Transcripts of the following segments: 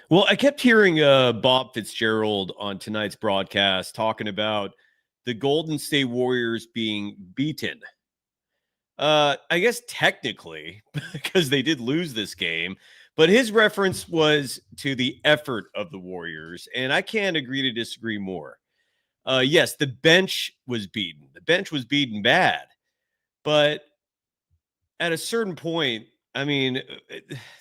Well, I kept hearing Bob Fitzgerald on tonight's broadcast talking about the Golden State Warriors being beaten. I guess technically, because they did lose this game, but his reference was to the effort of the Warriors, and I can't agree to disagree more. Yes, the bench was beaten. The bench was beaten bad, but at a certain point, I mean,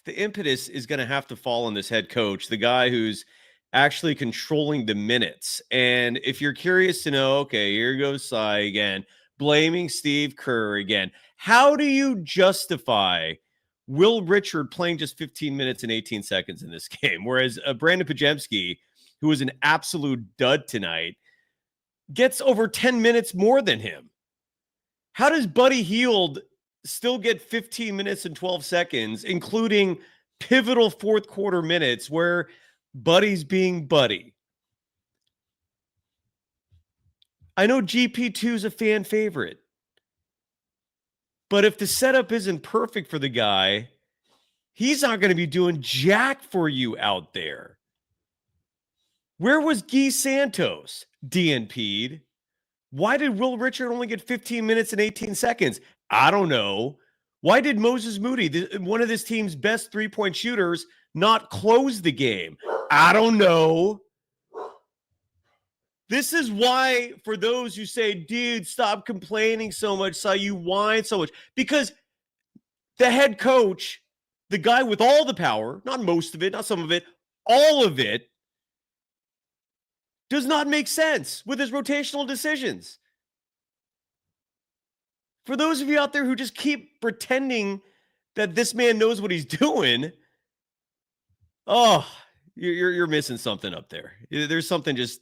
the impetus is going to have to fall on this head coach, the guy who's actually controlling the minutes. And if you're curious to know, okay, here goes Cy again, blaming Steve Kerr again. How do you justify Will Richard playing just 15 minutes and 18 seconds in this game, whereas Brandon Pajemski, who was an absolute dud tonight, gets over 10 minutes more than him? How does Buddy Hield still get 15 minutes and 12 seconds, including pivotal fourth quarter minutes where Buddy's being Buddy? I know GP2 is a fan favorite, but if the setup isn't perfect for the guy, he's not going to be doing jack for you out there. Where was Guy Santos? DNP'd. Why did Will Richard only get 15 minutes and 18 seconds? I don't know. Why did Moses Moody, one of this team's best three-point shooters, not close the game? I don't know. This is why, for those who say, dude, stop complaining so much, so you whine so much, because the head coach, the guy with all the power, not most of it, not some of it, all of it, does not make sense with his rotational decisions. For those of you out there who just keep pretending that this man knows what he's doing, you're missing something up there. There's something, just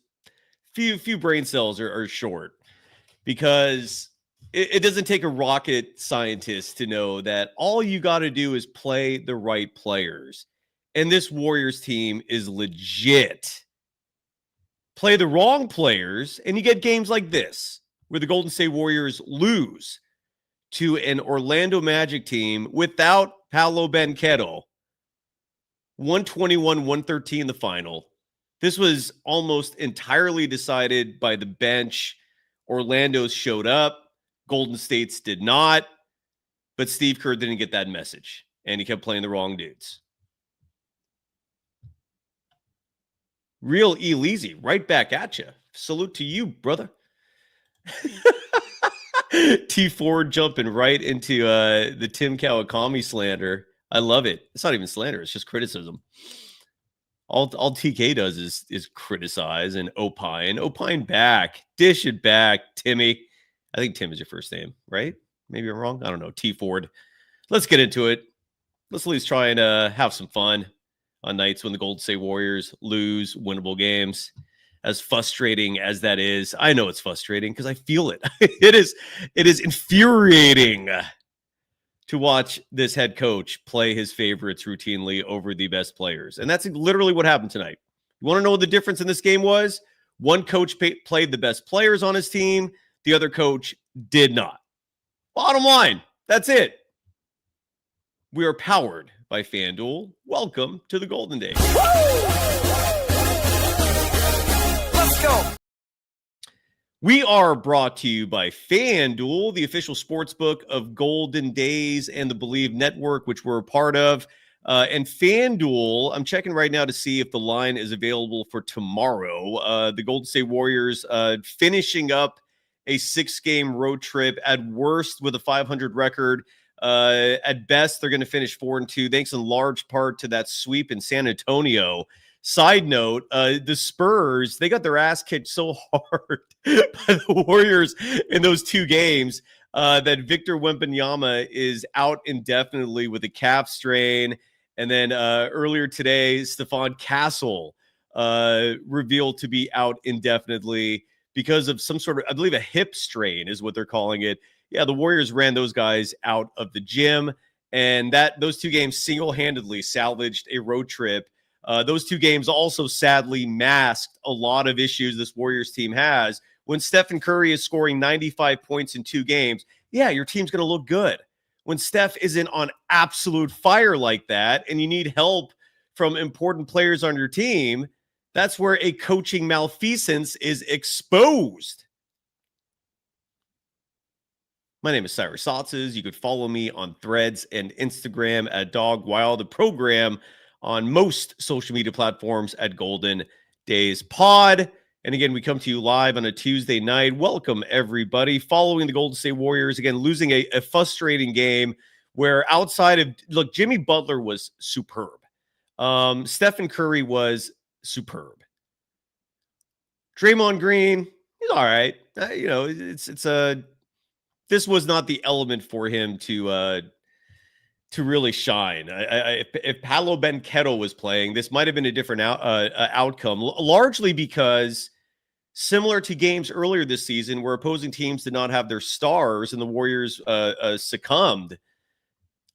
few brain cells are short, because it doesn't take a rocket scientist to know that all you got to do is play the right players. And this Warriors team is legit. Play the wrong players, and you get games like this, where the Golden State Warriors lose to an Orlando Magic team without Paolo Banchero. 121-113 the final. This was almost entirely decided by the bench. Orlando's showed up. Golden State's did not. But Steve Kerr didn't get that message, and he kept playing the wrong dudes. Real Elise, right back at you. Salute to you, brother. T Ford jumping right into the Tim Kawakami slander. I love it. It's not even slander. It's just criticism. All TK does is criticize and opine. Opine back. Dish it back, Timmy. I think Tim is your first name, right? Maybe I'm wrong. I don't know. T Ford. Let's get into it. Let's at least try and have some fun on nights when the Golden State Warriors lose winnable games. As frustrating as that is, I know it's frustrating because I feel it. It is infuriating to watch this head coach play his favorites routinely over the best players. And that's literally what happened tonight. You want to know what the difference in this game was? One coach played the best players on his team. The other coach did not. Bottom line, that's it. We are powered by FanDuel. Welcome to the Golden Days. Let's go. We are brought to you by FanDuel, the official sportsbook of Golden Days and the Believe Network, which we're a part of. And FanDuel, I'm checking right now to see if the line is available for tomorrow. The Golden State Warriors finishing up a 6-game road trip, at worst with a 500 record. At best, they're going to finish 4-2, thanks in large part to that sweep in San Antonio. Side note, the Spurs, they got their ass kicked so hard by the Warriors in those 2 games that Victor Wembanyama is out indefinitely with a calf strain. And then earlier today, Stephon Castle revealed to be out indefinitely because of some sort of, I believe, a hip strain is what they're calling it. Yeah, the Warriors ran those guys out of the gym, and those 2 games single-handedly salvaged a road trip. Those 2 games also sadly masked a lot of issues this Warriors team has. When Stephen Curry is scoring 95 points in 2 games, yeah, your team's going to look good. When Steph isn't on absolute fire like that, and you need help from important players on your team, that's where a coaching malfeasance is exposed. My name is Cyrus Saatsaz. You could follow me on Threads and Instagram at DogWild, the program on most social media platforms at Golden Days Pod. And again, we come to you live on a Tuesday night. Welcome, everybody. Following the Golden State Warriors, again, losing a frustrating game where outside of, look, Jimmy Butler was superb. Stephen Curry was superb. Draymond Green, he's all right. This was not the element for him to really shine. If Paolo Banchero was playing, this might have been a different outcome, largely because similar to games earlier this season where opposing teams did not have their stars and the Warriors succumbed,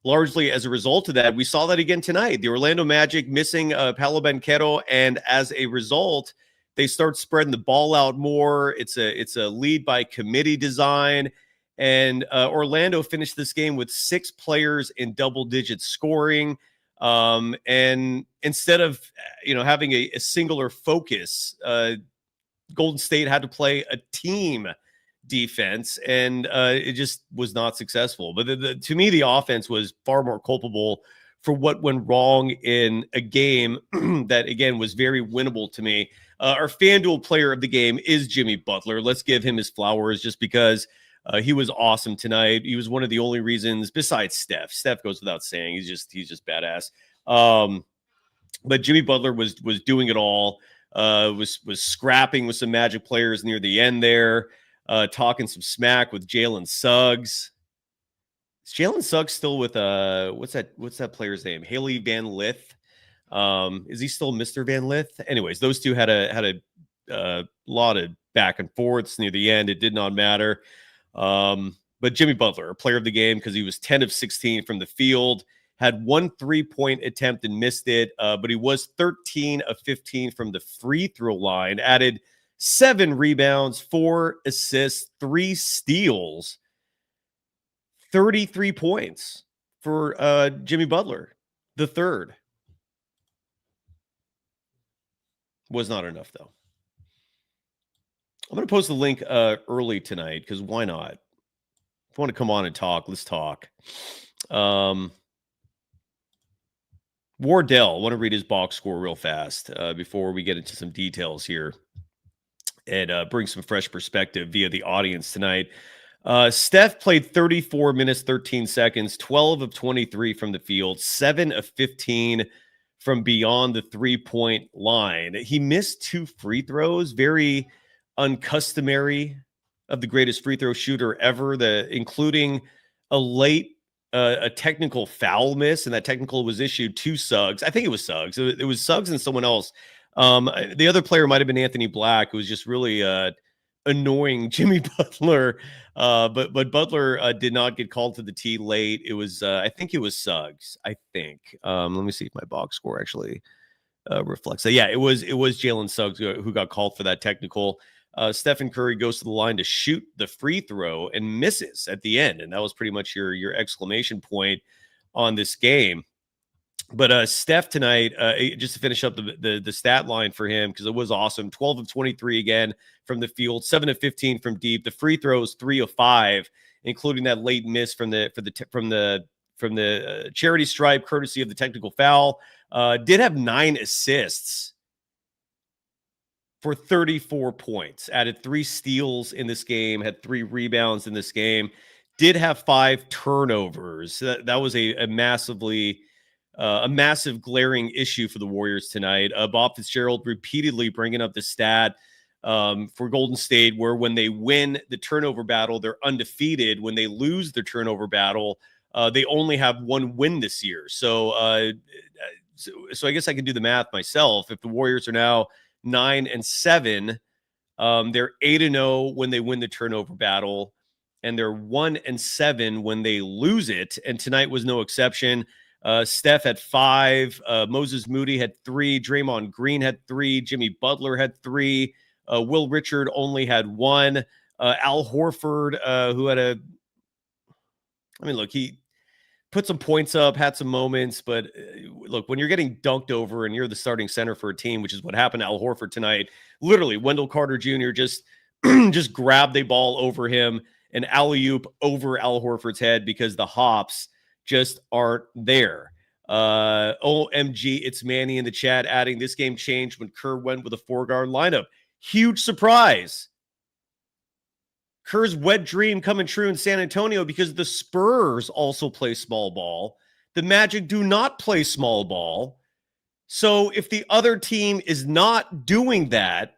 largely as a result of that. We saw that again tonight. The Orlando Magic missing Paolo Banchero, and as a result, they start spreading the ball out more. It's a lead by committee design. And Orlando finished this game with 6 players in double-digit scoring. And instead of having a singular focus, Golden State had to play a team defense, and it just was not successful. But to me, the offense was far more culpable for what went wrong in a game that, again, was very winnable to me. Our FanDuel player of the game is Jimmy Butler. Let's give him his flowers just because he was awesome tonight. He was one of the only reasons, besides Steph. Steph goes without saying. He's just badass. But Jimmy Butler was doing it all. Was scrapping with some Magic players near the end there. Talking some smack with Jalen Suggs. Is Jalen Suggs still with what's that player's name? Haley Van Lith. Is he still Mr. Van Lith? Anyways, those two had a lot of back and forths near the end. It did not matter. But Jimmy Butler, a player of the game, because he was 10 of 16 from the field, had 1 3-point attempt and missed it. But he was 13 of 15 from the free throw line, added 7 rebounds, 4 assists, 3 steals, 33 points for Jimmy Butler. The third was not enough, though. I'm going to post the link early tonight because why not? If you want to come on and talk, let's talk. Wardell, I want to read his box score real fast before we get into some details here and bring some fresh perspective via the audience tonight. Steph played 34 minutes, 13 seconds, 12 of 23 from the field, 7 of 15 from beyond the 3-point line. He missed 2 free throws, very uncustomary of the greatest free throw shooter ever, including a technical foul miss, and that technical was issued to Suggs. I think it was Suggs. It was Suggs and someone else. The other player might have been Anthony Black, who was just really annoying Jimmy Butler. But Butler did not get called to the tee late. It was I think it was Suggs. I think. Let me see if my box score actually reflects that. Yeah, it was Jalen Suggs who got called for that technical. Stephen Curry goes to the line to shoot the free throw and misses at the end. And that was pretty much your exclamation point on this game. But Steph tonight, just to finish up the stat line for him, because it was awesome. 12 of 23 again from the field, 7 of 15 from deep. The free throws 3 of 5, including that late miss from the charity stripe, courtesy of the technical foul. Did have 9 assists for 34 points, added 3 steals in this game, had 3 rebounds in this game, did have 5 turnovers. That was a massive glaring issue for the Warriors tonight. Bob Fitzgerald repeatedly bringing up the stat for Golden State, where when they win the turnover battle, they're undefeated. When they lose the turnover battle, they only have 1 win this year. So I guess I can do the math myself. If the Warriors are now 9-7, they're 8-0 when they win the turnover battle, and they're 1-7 when they lose it. And tonight was no exception. Steph had 5, Moses Moody had 3, Draymond Green had 3, Jimmy Butler had 3, Will Richard only had 1, Al Horford, who had put some points up, had some moments, but look, when you're getting dunked over and you're the starting center for a team, which is what happened to Al Horford tonight, literally Wendell Carter Jr. just just grabbed the ball over him and alley-oop over Al Horford's head because the hops just aren't there. OMG, it's Manny in the chat adding, this game changed when Kerr went with a 4-guard lineup. Huge surprise. Kerr's wet dream coming true in San Antonio because the Spurs also play small ball. The Magic do not play small ball. So if the other team is not doing that,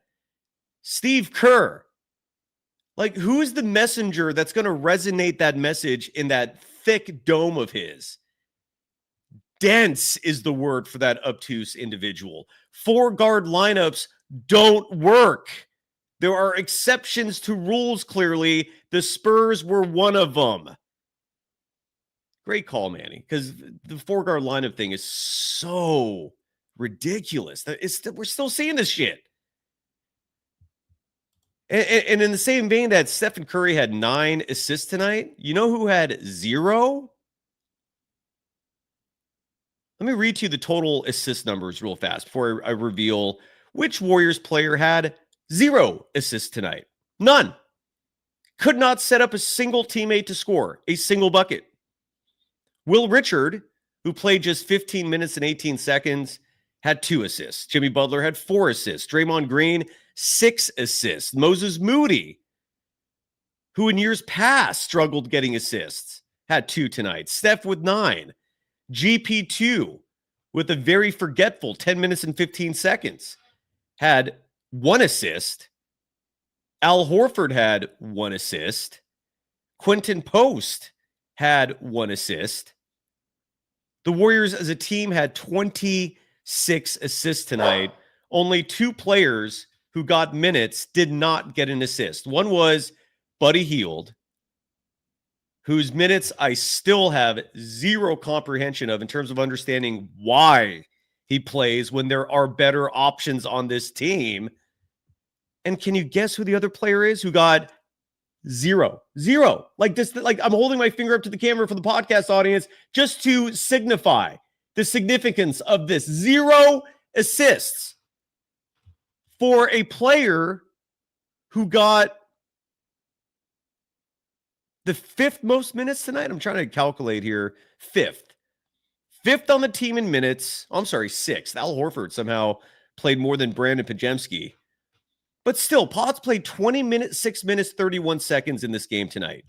Steve Kerr, like, who's the messenger that's going to resonate that message in that thick dome of his? Dense is the word for that obtuse individual. 4-guard lineups don't work. There are exceptions to rules, clearly. The Spurs were one of them. Great call, Manny, because the 4-guard lineup thing is so ridiculous. We're still seeing this shit. And in the same vein that Stephen Curry had 9 assists tonight, you know who had 0? Let me read to you the total assist numbers real fast before I reveal which Warriors player had 0 assists tonight. None. Could not set up a single teammate to score a single bucket. Will Richard, who played just 15 minutes and 18 seconds, had 2 assists. Jimmy Butler had 4 assists. Draymond Green, 6 assists. Moses Moody, who in years past struggled getting assists, had 2 tonight. Steph with 9. GP2 with a very forgetful 10 minutes and 15 seconds had 1 assist. Al Horford had 1 assist. Quentin Post had 1 assist. The Warriors as a team had 26 assists tonight. Only 2 players who got minutes did not get an assist. One was Buddy Hield, whose minutes I still have 0 comprehension of in terms of understanding why he plays when there are better options on this team. And can you guess who the other player is who got 0? Like this, like I'm holding my finger up to the camera for the podcast audience just to signify the significance of this. 0 assists for a player who got the 5th most minutes tonight. I'm trying to calculate here. 5th on the team in minutes. I'm sorry, 6th. Al Horford somehow played more than Brandon Pajemski. But still, Potts played 20 minutes, 6 minutes, 31 seconds in this game tonight.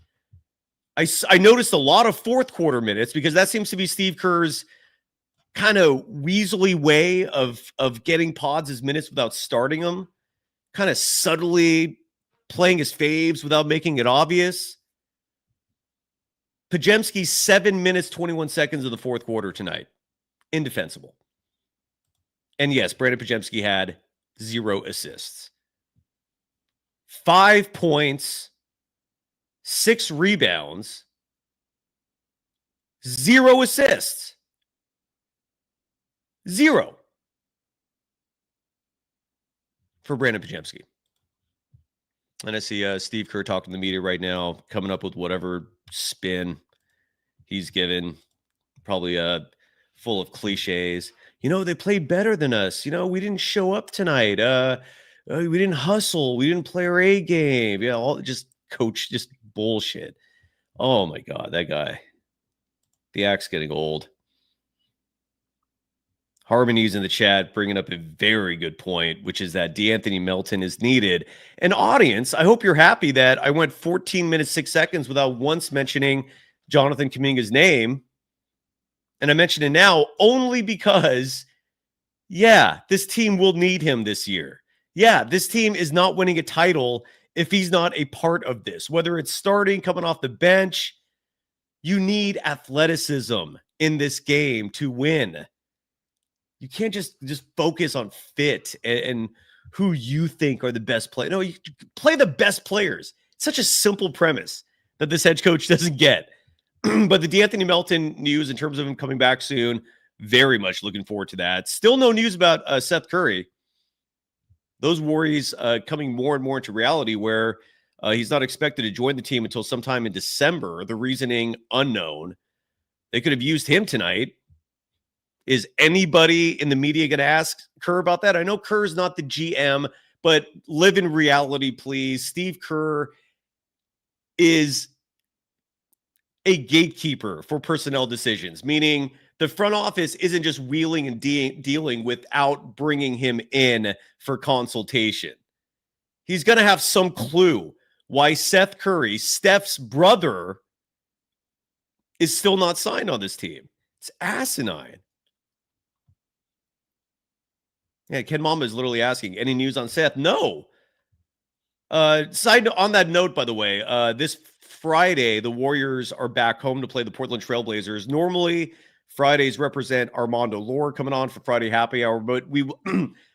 I noticed a lot of 4th quarter minutes because that seems to be Steve Kerr's kind of weaselly way of getting Pods his minutes without starting them. Kind of subtly playing his faves without making it obvious. Pajemski, 7 minutes, 21 seconds of the 4th quarter tonight. Indefensible. And yes, Brandon Pajemski had 0 assists. 5 points, 6 rebounds, 0 assists. 0 for Brandon Pajemski. And I see Steve Kerr talking to the media right now, coming up with whatever spin he's given, probably full of cliches. You know, they played better than us. You know, we didn't show up tonight. We didn't hustle. We didn't play our A game. Yeah, all just coach, just bullshit. Oh my God, that guy. The act's getting old. Harmony's in the chat bringing up a very good point, which is that DeAnthony Melton is needed. An audience, I hope you're happy that I went 14 minutes, 6 seconds without once mentioning Jonathan Kuminga's name. And I mention it now only because, yeah, this team will need him this year. Yeah, this team is not winning a title if he's not a part of this. Whether it's starting, coming off the bench, you need athleticism in this game to win. You can't just focus on fit and who you think are the best players. No, you play the best players. It's such a simple premise that this head coach doesn't get. But the DeAnthony Melton news in terms of him coming back soon, very much looking forward to that. Still no news about Seth Curry. Those worries coming more and more into reality where he's not expected to join the team until sometime in December. The reasoning unknown. They could have used him tonight. Is anybody in the media going to ask Kerr about that? I know Kerr's not the GM, but live in reality, please. Steve Kerr is a gatekeeper for personnel decisions, meaning the front office isn't just wheeling and dealing without bringing him in for consultation. He's going to have some clue why Seth Curry, Steph's brother, is still not signed on this team. It's asinine. Yeah, Ken Mama is literally asking, any news on Seth? No. Side on that note, by the way, this Friday, the Warriors are back home to play the Portland Trailblazers. Normally, Fridays represent Armando Lore coming on for Friday Happy Hour, but we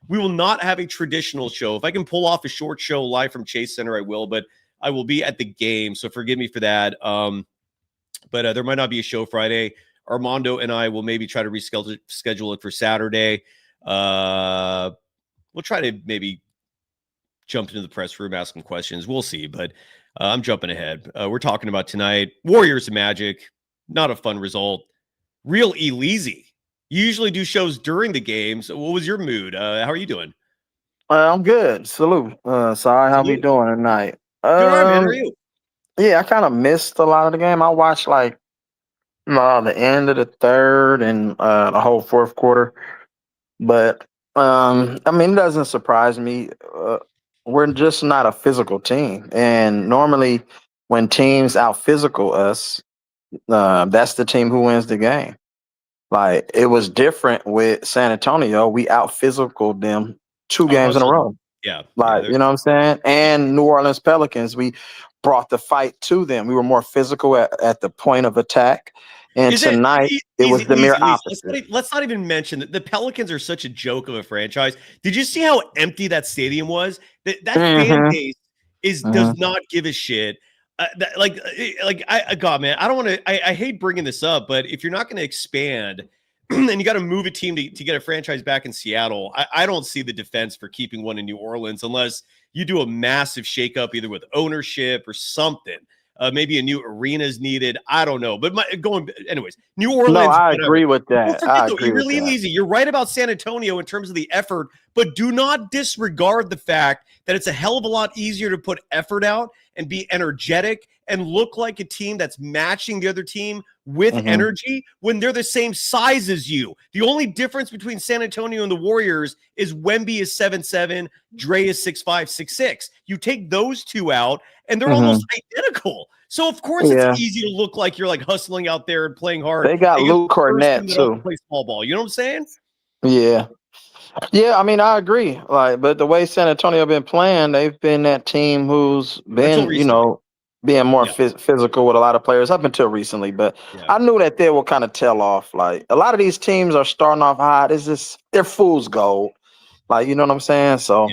will not have a traditional show. If I can pull off a short show live from Chase Center, I will, but I will be at the game, so forgive me for that. But there might not be a show Friday. Armando and I will maybe try to reschedule it for Saturday. We'll try to maybe jump into the press room, ask some questions. We'll see, but I'm jumping ahead. We're talking about tonight. Warriors Magic, not a fun result. Real easy. You usually do shows during the game. So what was your mood? How are you doing? I'm good. Salute. Sorry, how we doing tonight? Doing all right, man. How are you? Yeah, I kind of missed a lot of the game. I watched like the end of the third and the whole fourth quarter. But I mean, it doesn't surprise me. We're just not a physical team, and normally when teams out physical us, that's the team who wins the game. Like it was different with San Antonio. We out physicaled them two games in a row. Yeah. Like, you know what I'm saying? And New Orleans Pelicans, we brought the fight to them. We were more physical at the point of attack. And tonight, it was the mere opposite. Let's not even mention that the Pelicans are such a joke of a franchise. Did you see how empty that stadium was? That fan base does not give a shit. God, man, I don't want to. I hate bringing this up, but if you're not going to expand and you got to move a team to get a franchise back in Seattle, I don't see the defense for keeping one in New Orleans unless you do a massive shakeup either with ownership or something. Maybe a new arena is needed. I don't know. But anyways, New Orleans. No, I agree with that. Really easy. You're right about San Antonio in terms of the effort, but do not disregard the fact that it's a hell of a lot easier to put effort out and be energetic and look like a team that's matching the other team with energy when they're the same size as you. The only difference between San Antonio and the Warriors is Wemby is 7'7", Dre is 6'5", 6'6". You take those two out, and they're almost identical. So, of course, it's easy to look like you're like hustling out there and playing hard. They got Luke Cornett, too. Play small ball. You know what I'm saying? Yeah. Yeah, I mean, I agree. Like, but the way San Antonio been playing, they've been that team who's been, being more physical with a lot of players up until recently. But I knew that they will kind of tail off. Like, a lot of these teams are starting off hot. It's just, they're fool's gold. Like, you know what I'm saying? So,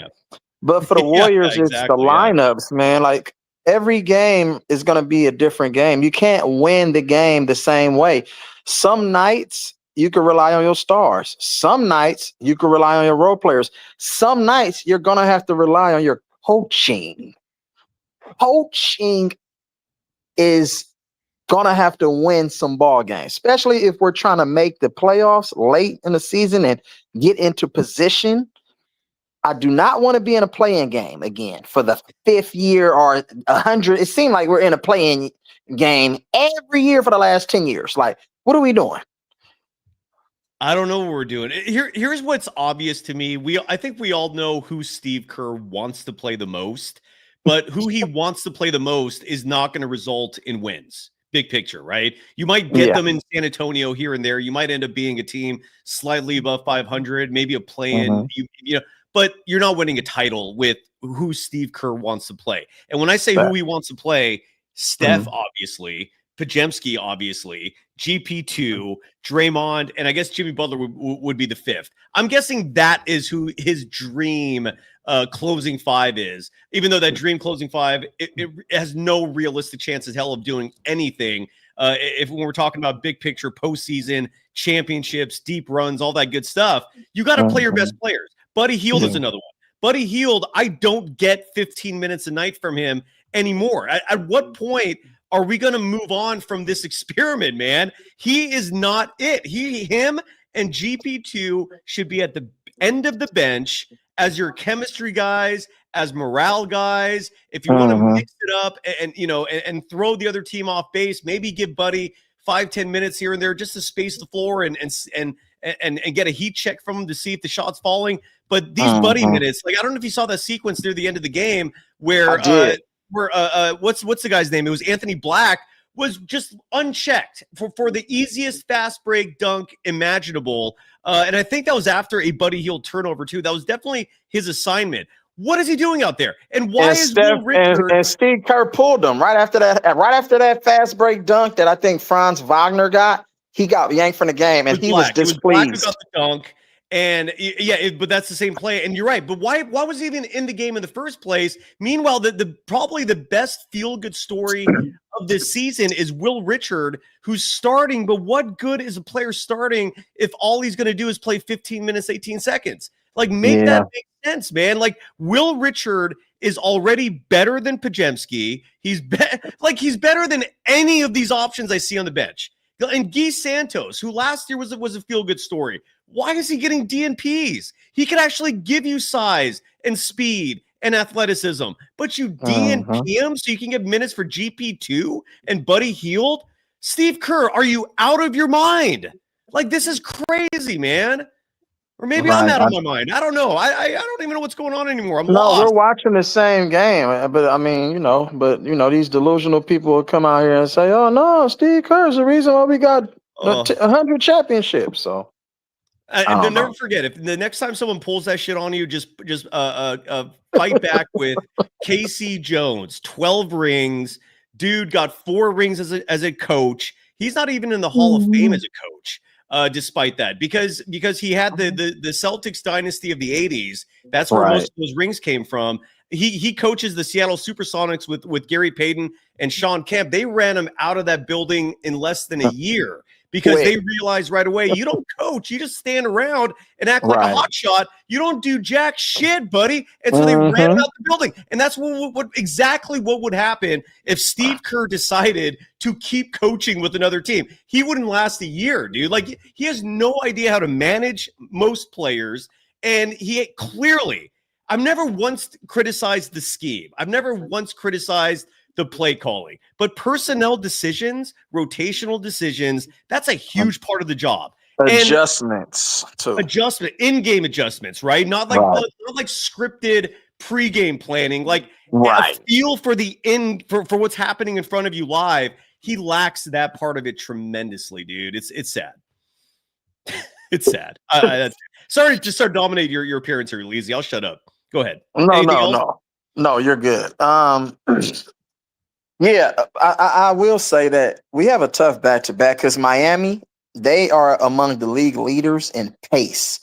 but for the Warriors, it's the lineups, man. Like, every game is going to be a different game. You can't win the game the same way. Some nights you can rely on your stars. Some nights you can rely on your role players. Some nights you're going to have to rely on your coaching. Coaching is going to have to win some ball games, especially if we're trying to make the playoffs late in the season and get into position. I do not want to be in a play-in game again for the 5th year or 100. It seemed like we're in a play-in game every year for the last 10 years. Like, what are we doing? I don't know what we're doing. Here's what's obvious to me. I think we all know who Steve Kerr wants to play the most, but who he wants to play the most is not going to result in wins. Big picture, right? You might get them in San Antonio here and there. You might end up being a team slightly above 500, maybe a play-in, but you're not winning a title with who Steve Kerr wants to play. And when I say who he wants to play, Steph, obviously, Pajemski, obviously, GP2, Draymond, and I guess Jimmy Butler would be the 5th. I'm guessing that is who his dream closing 5 is, even though that dream closing 5, it has no realistic chance as hell of doing anything. If we're talking about big picture, postseason, championships, deep runs, all that good stuff, you got to play your best players. Buddy Hield is another one. Buddy Hield, I don't get 15 minutes a night from him anymore. At what point are we going to move on from this experiment, man? He is not it. Him and GP2 should be at the end of the bench as your chemistry guys, as morale guys. If you want to mix it up and throw the other team off base, maybe give Buddy 5-10 minutes here and there just to space the floor and get a heat check from him to see if the shot's falling. But these Buddy minutes, like I don't know if you saw that sequence near the end of the game where what's the guy's name? It was Anthony Black was just unchecked for the easiest fast break dunk imaginable. And I think that was after a Buddy Hield turnover too. That was definitely his assignment. What is he doing out there? And why is Will Richard and Steve Kerr pulled him right after that fast break dunk that I think Franz Wagner got? He got yanked from the game, and he was displeased. Black who got the dunk, and but that's the same play. And you're right. But why was he even in the game in the first place? Meanwhile, the probably the best feel-good story of this season is Will Richard, who's starting. But what good is a player starting if all he's going to do is play 15 minutes, 18 seconds? Like, make that make sense, man. Like, Will Richard is already better than Podziemski. He's better than any of these options I see on the bench. And Guy Santos, who last year was a feel-good story. Why is he getting DNPs? He could actually give you size and speed and athleticism, but you DNP him so you can get minutes for GP2 and Buddy Hield? Steve Kerr, are you out of your mind? Like, this is crazy, man. Or maybe I'm out of my mind. I don't know. I don't even know what's going on anymore. I'm lost. We're watching the same game. But I mean, these delusional people will come out here and say, "Oh no, Steve Kerr is the reason why we got 100 championships." So, and never forget, if the next time someone pulls that shit on you, just fight back with KC Jones. 12 rings, dude got 4 rings as a coach. He's not even in the Hall of Fame as a coach. Despite that, because he had the Celtics dynasty of the 80s. That's where most of those rings came from. He coaches the Seattle Supersonics with Gary Payton and Sean Kemp. They ran him out of that building in less than a year because they realized right away, you don't coach, you just stand around and act like a hotshot. You don't do jack shit, buddy. And so they ran him out the building. And that's what exactly what would happen if Steve Kerr decided to keep coaching with another team. He wouldn't last a year, dude. Like, he has no idea how to manage most players. And he clearly, I've never once criticized the scheme. I've never once criticized the play calling, but personnel decisions, rotational decisions, that's a huge part of the job. Adjustments, in-game adjustments, right? Not like scripted pre-game planning, like a feel for for what's happening in front of you live. He lacks that part of it tremendously, dude. It's sad. It's sad. Sorry to start dominating your appearance here, Leezy. I'll shut up. Go ahead. No, you're good. Yeah, I will say that we have a tough back-to-back because Miami, they are among the league leaders in pace.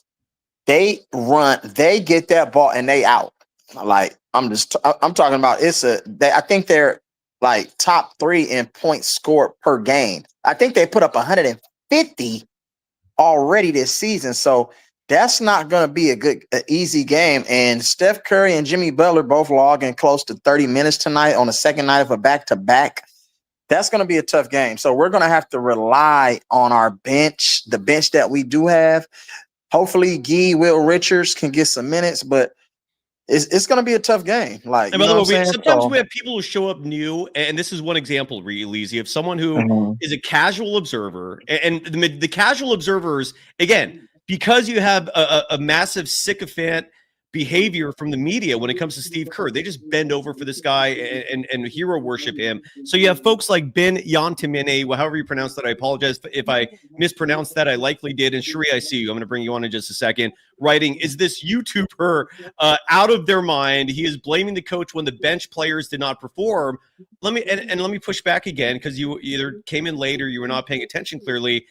They get that ball and they out. Like, I'm talking about I think they're like top 3 in points scored per game. I think they put up 150 already this season. So that's not going to be an easy game. And Steph Curry and Jimmy Butler both logging close to 30 minutes tonight on the second night of a back-to-back. That's going to be a tough game. So we're going to have to rely on our bench, the bench that we do have. Hopefully, Will Richards can get some minutes, but it's going to be a tough game. Like, and by the way, sometimes we have people who show up new, and this is one example, really easy, of someone who is a casual observer, and the casual observers, again, because you have a massive sycophant behavior from the media when it comes to Steve Kerr, they just bend over for this guy and hero worship him. So you have folks like Ben Yantamine, however you pronounce that. I apologize if I mispronounced that. I likely did. And Shri, I see you. I'm going to bring you on in just a second. Writing, is this YouTuber out of their mind? He is blaming the coach when the bench players did not perform. Let me push back again, because you either came in late or you were not paying attention clearly.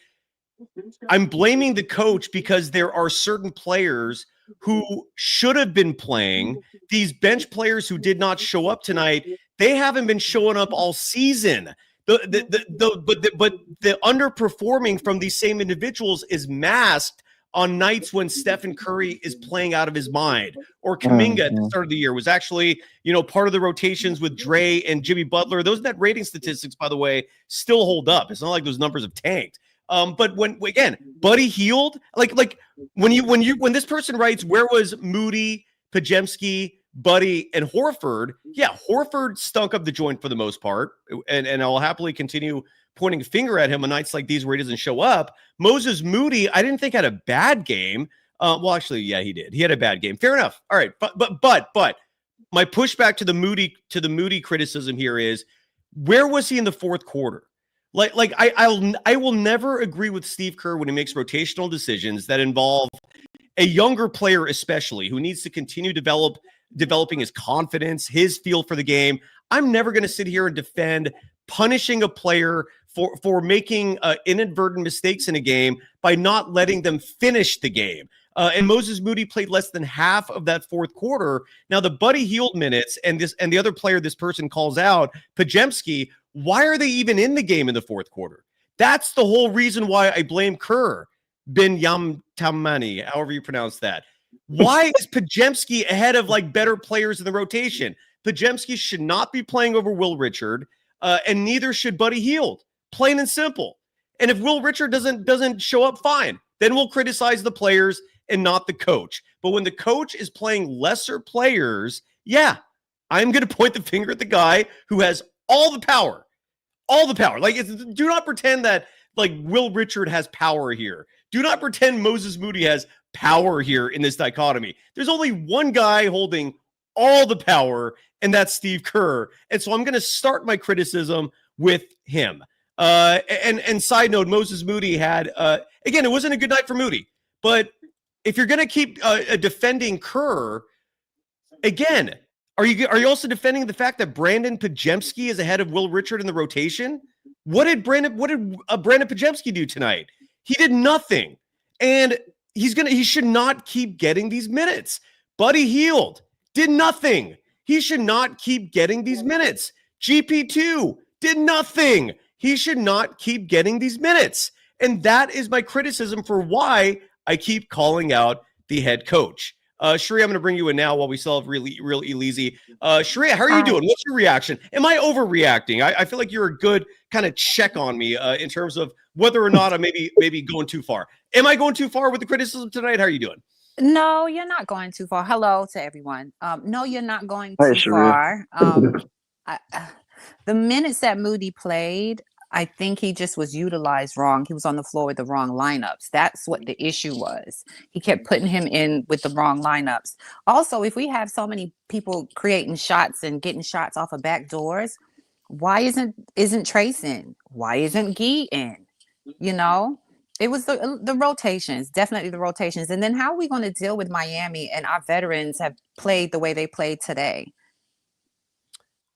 I'm blaming the coach because there are certain players who should have been playing. These bench players who did not show up tonight, they haven't been showing up all season. But the underperforming from these same individuals is masked on nights when Stephen Curry is playing out of his mind. Or Kuminga at the start of the year was actually, part of the rotations with Dre and Jimmy Butler. Those net rating statistics, by the way, still hold up. It's not like those numbers have tanked. But when Buddy Hield, like when this person writes, where was Moody, Podziemski, Buddy, and Horford? Yeah, Horford stunk up the joint for the most part, and I'll happily continue pointing a finger at him on nights like these where he doesn't show up. Moses Moody, I didn't think had a bad game. Well, actually, yeah, he did. He had a bad game. Fair enough. All right, but my pushback to the Moody criticism here is, where was he in the fourth quarter? I will never agree with Steve Kerr when he makes rotational decisions that involve a younger player, especially who needs to continue developing his confidence, his feel for the game. I'm never going to sit here and defend punishing a player for making inadvertent mistakes in a game by not letting them finish the game. And Moses Moody played less than half of that fourth quarter. Now, the Buddy Hield minutes and the other player this person calls out, Podziemski, why are they even in the game in the fourth quarter? That's the whole reason why I blame Kerr, Ben Yamtamani, however you pronounce that. Why is Podziemski ahead of better players in the rotation? Podziemski should not be playing over Will Richard, and neither should Buddy Hield. Plain and simple. And if Will Richard doesn't show up, fine. Then we'll criticize the players and not the coach. But when the coach is playing lesser players, yeah, I'm going to point the finger at the guy who has all the power. All the power. Do not pretend that Will Richard has power here. Do not pretend Moses Moody has power here in this dichotomy. There's only one guy holding all the power, and that's Steve Kerr. And so I'm going to start my criticism with him. And side note, Moses Moody had, again, it wasn't a good night for Moody, but if you're going to keep defending Kerr, again, are you also defending the fact that Brandon Podziemski is ahead of Will Richard in the rotation? What did Brandon Podziemski do tonight? He did nothing, and he should not keep getting these minutes. Buddy Hield did nothing. He should not keep getting these minutes. GP2 did nothing. He should not keep getting these minutes. And that is my criticism for why I keep calling out the head coach. Sharia, I'm going to bring you in now while we still have real Elise. Sharia, how are you doing? What's your reaction? Am I overreacting? I feel like you're a good kind of check on me in terms of whether or not I'm maybe going too far. Am I going too far with the criticism tonight? How are you doing? No, you're not going too far. Hello to everyone. No, you're not going too far. The minutes that Moody played, I think he just was utilized wrong. He was on the floor with the wrong lineups. That's what the issue was. He kept putting him in with the wrong lineups. Also, if we have so many people creating shots and getting shots off of back doors, why isn't Trace in? Why isn't Gee in? It was the rotations, definitely the rotations. And then how are we going to deal with Miami and our veterans have played the way they played today?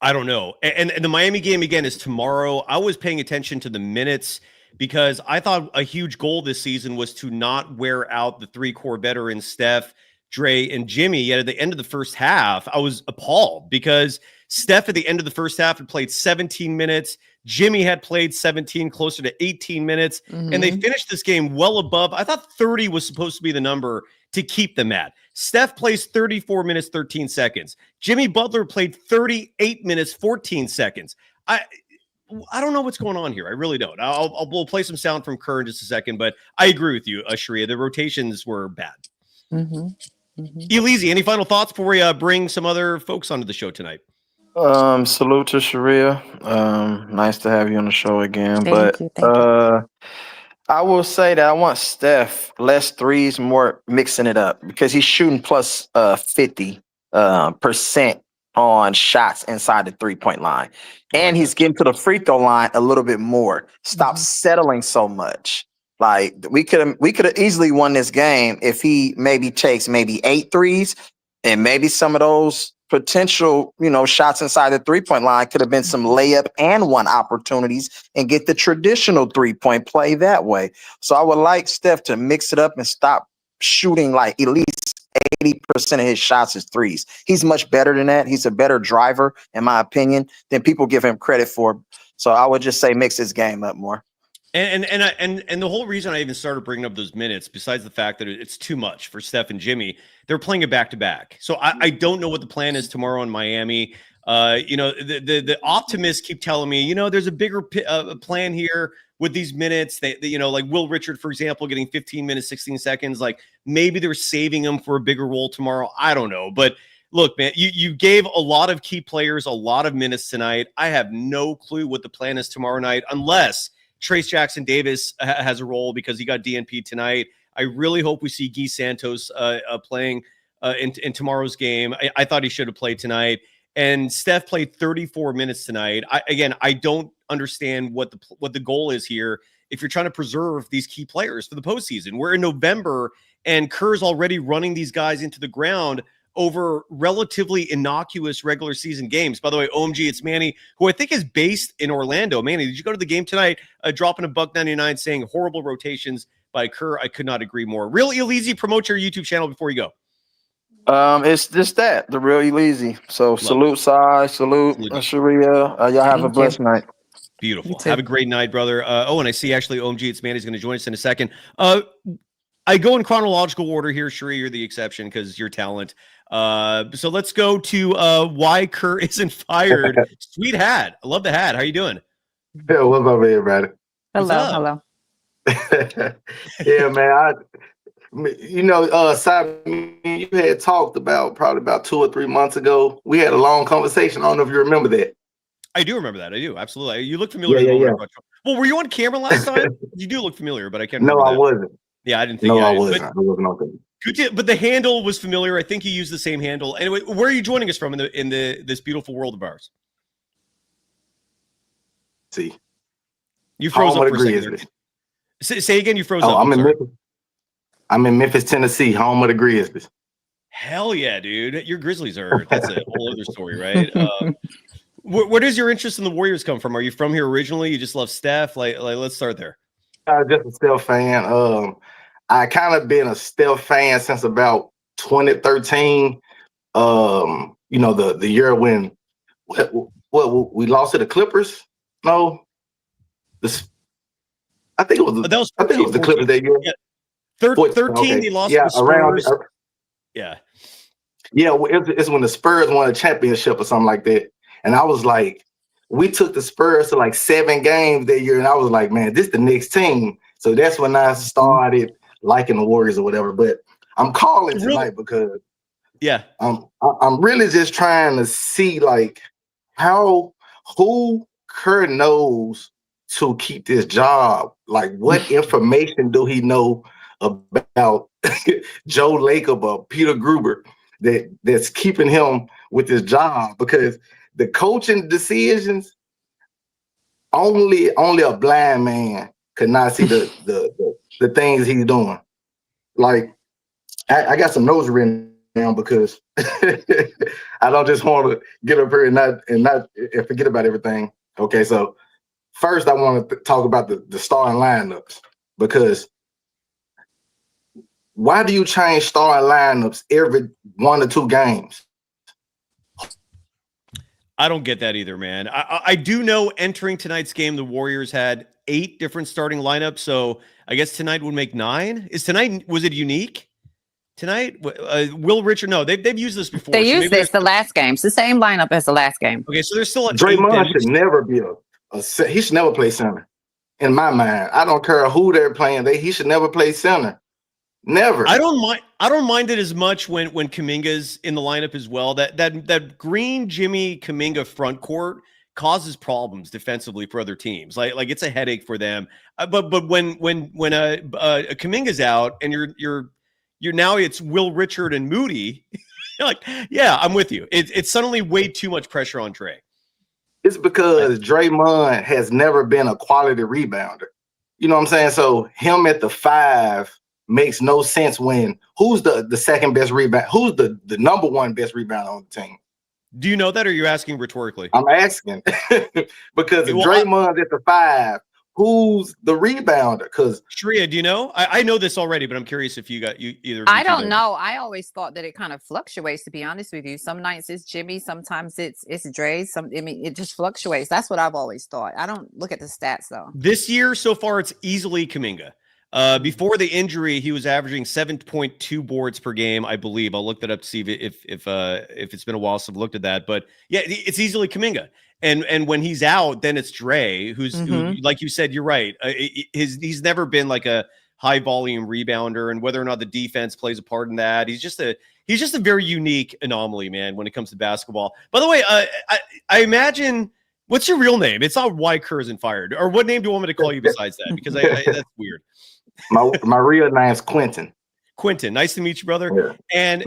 I don't know. And the Miami game, again, is tomorrow. I was paying attention to the minutes because I thought a huge goal this season was to not wear out the three core veterans, Steph, Dre, and Jimmy. Yet at the end of the first half, I was appalled because Steph at the end of the first half had played 17 minutes. Jimmy had played 17, closer to 18 minutes. Mm-hmm. And they finished this game well above. I thought 30 was supposed to be the number to keep them at. Steph plays 34 minutes, 13 seconds. Jimmy Butler played 38 minutes, 14 seconds. I don't know what's going on here. I really don't. We'll play some sound from Kerr in just a second, but I agree with you, Sharia. The rotations were bad. Mm-hmm. Mm-hmm. Elise, any final thoughts before we bring some other folks onto the show tonight? Salute to Sharia. Nice to have you on the show again. Thank you. I will say that I want Steph less threes, more mixing it up because he's shooting plus 50% on shots inside the 3-point line. And he's getting to the free throw line a little bit more. Stop settling so much. Like we could have easily won this game if he maybe takes 8 threes and maybe some of those potential, shots inside the 3-point line could have been some layup and one opportunities and get the traditional 3-point play that way. So I would like Steph to mix it up and stop shooting like at least 80% of his shots is threes. He's much better than that. He's a better driver, in my opinion, than people give him credit for. So I would just say mix his game up more. And the whole reason I even started bringing up those minutes, besides the fact that it's too much for Steph and Jimmy, they're playing a back-to-back. So I don't know what the plan is tomorrow in Miami. The optimists keep telling me, there's a bigger plan here with these minutes. They, like Will Richard, for example, getting 15 minutes, 16 seconds. Like maybe they're saving him for a bigger role tomorrow. I don't know. But look, man, you gave a lot of key players a lot of minutes tonight. I have no clue what the plan is tomorrow night, unless Trace Jackson Davis has a role because he got DNP tonight. I really hope we see Guy Santos playing in tomorrow's game. I thought he should have played tonight. And Steph played 34 minutes tonight. I don't understand what the goal is here if you're trying to preserve these key players for the postseason. We're in November, and Kerr's already running these guys into the ground over relatively innocuous regular season games. By the way, OMG, it's Manny, who I think is based in Orlando. Manny, did you go to the game tonight? Dropping $1.99 saying horrible rotations by Kerr. I could not agree more. Real Easy, promote your YouTube channel before you go. It's just that, the Real Easy. So salute, Sai, salute, Sharia. Y'all have a blessed night. Beautiful. Have a great night, brother. And I see actually OMG, it's Manny's going to join us in a second. I go in chronological order here. Sharia, you're the exception because you're talent. So let's go to why Kerr isn't fired. Sweet hat. I love the hat. How you doing? Yeah, what's up, everybody? Hello. Yeah, man. Simon, you had talked probably about 2 or 3 months ago. We had a long conversation. I don't know if you remember that. I do remember that. I do. Absolutely. You look familiar. Yeah. Well, were you on camera last time? You do look familiar, but I can't remember. No, I wasn't. Yeah, I didn't think. No, I wasn't. I wasn't on camera. But the handle was familiar. I think you used the same handle. Anyway, where are you joining us from in this beautiful world of ours? See, you froze up for a second. Say again. You froze up. I'm in Memphis. I'm in Memphis, Tennessee, home of the Grizzlies. Hell yeah, dude! Your Grizzlies that's a whole other story, right? Where does your interest in the Warriors come from? Are you from here originally? You just love Steph? Like let's start there. Just a Steph fan. I kind of been a Steph fan since about 2013. The year when we lost to the Clippers. No, I think it was the Clippers that year. Yeah. 13, okay. They lost to the Spurs. Yeah, it's when the Spurs won a championship or something like that. And I was like, we took the Spurs to like 7 games that year, and I was like, man, this is the next team. So that's when I started liking the Warriors or whatever. But I'm calling tonight because I'm really just trying to see like who Kerr knows to keep this job. Like, what information do he know about Joe Lacob or Peter Gruber that's keeping him with his job? Because the coaching decisions, only a blind man could not see the things he's doing. Like, I got some notes written down because I don't just want to get up here and forget about everything. Okay, so first I want to talk about the starting lineups, because why do you change starting lineups every 1 or 2 games? I don't get that either, man. I do know entering tonight's game, the Warriors had 8 different starting lineups, so I guess tonight would make 9. Was it unique tonight? Will Richard? No, they've used this before. They used this the last game. It's the same lineup as the last game. Okay, so there's still Draymond should never be he should never play center. In my mind, I don't care who they're playing. He should never play center. Never. I don't mind it as much when Kuminga's in the lineup as well. That Green, Jimmy, Kuminga front court causes problems defensively for other teams. Like it's a headache for them. But when Kuminga's out and you're now it's Will Richard and Moody, you're like, yeah, I'm with you. It's suddenly way too much pressure on Dre. It's because Draymond has never been a quality rebounder. You know what I'm saying? So him at the 5 makes no sense when who's the second best rebound? Who's the number 1 best rebounder on the team? Do you know that, or are you asking rhetorically? I'm asking because if Draymond's at the 5, who's the rebounder? Because Sharia, do you know? I know this already, but I'm curious if you either. I don't know. I always thought that it kind of fluctuates, to be honest with you. Some nights it's Jimmy, sometimes it's Dre. It just fluctuates. That's what I've always thought. I don't look at the stats though. This year so far, it's easily Kuminga. Before the injury, he was averaging 7.2 boards per game, I believe. I'll look that up to see if it's been a while since I've looked at that. But yeah, it's easily Kuminga. And when he's out, then it's Dre, who, like you said, you're right. He's never been like a high volume rebounder, and whether or not the defense plays a part in that, he's just a very unique anomaly, man, when it comes to basketball. By the way, I imagine, what's your real name? It's not why Kerr isn't fired, or what name do you want me to call you besides that? Because that's weird. My real name's Quentin. Quentin, nice to meet you, brother. Yeah. And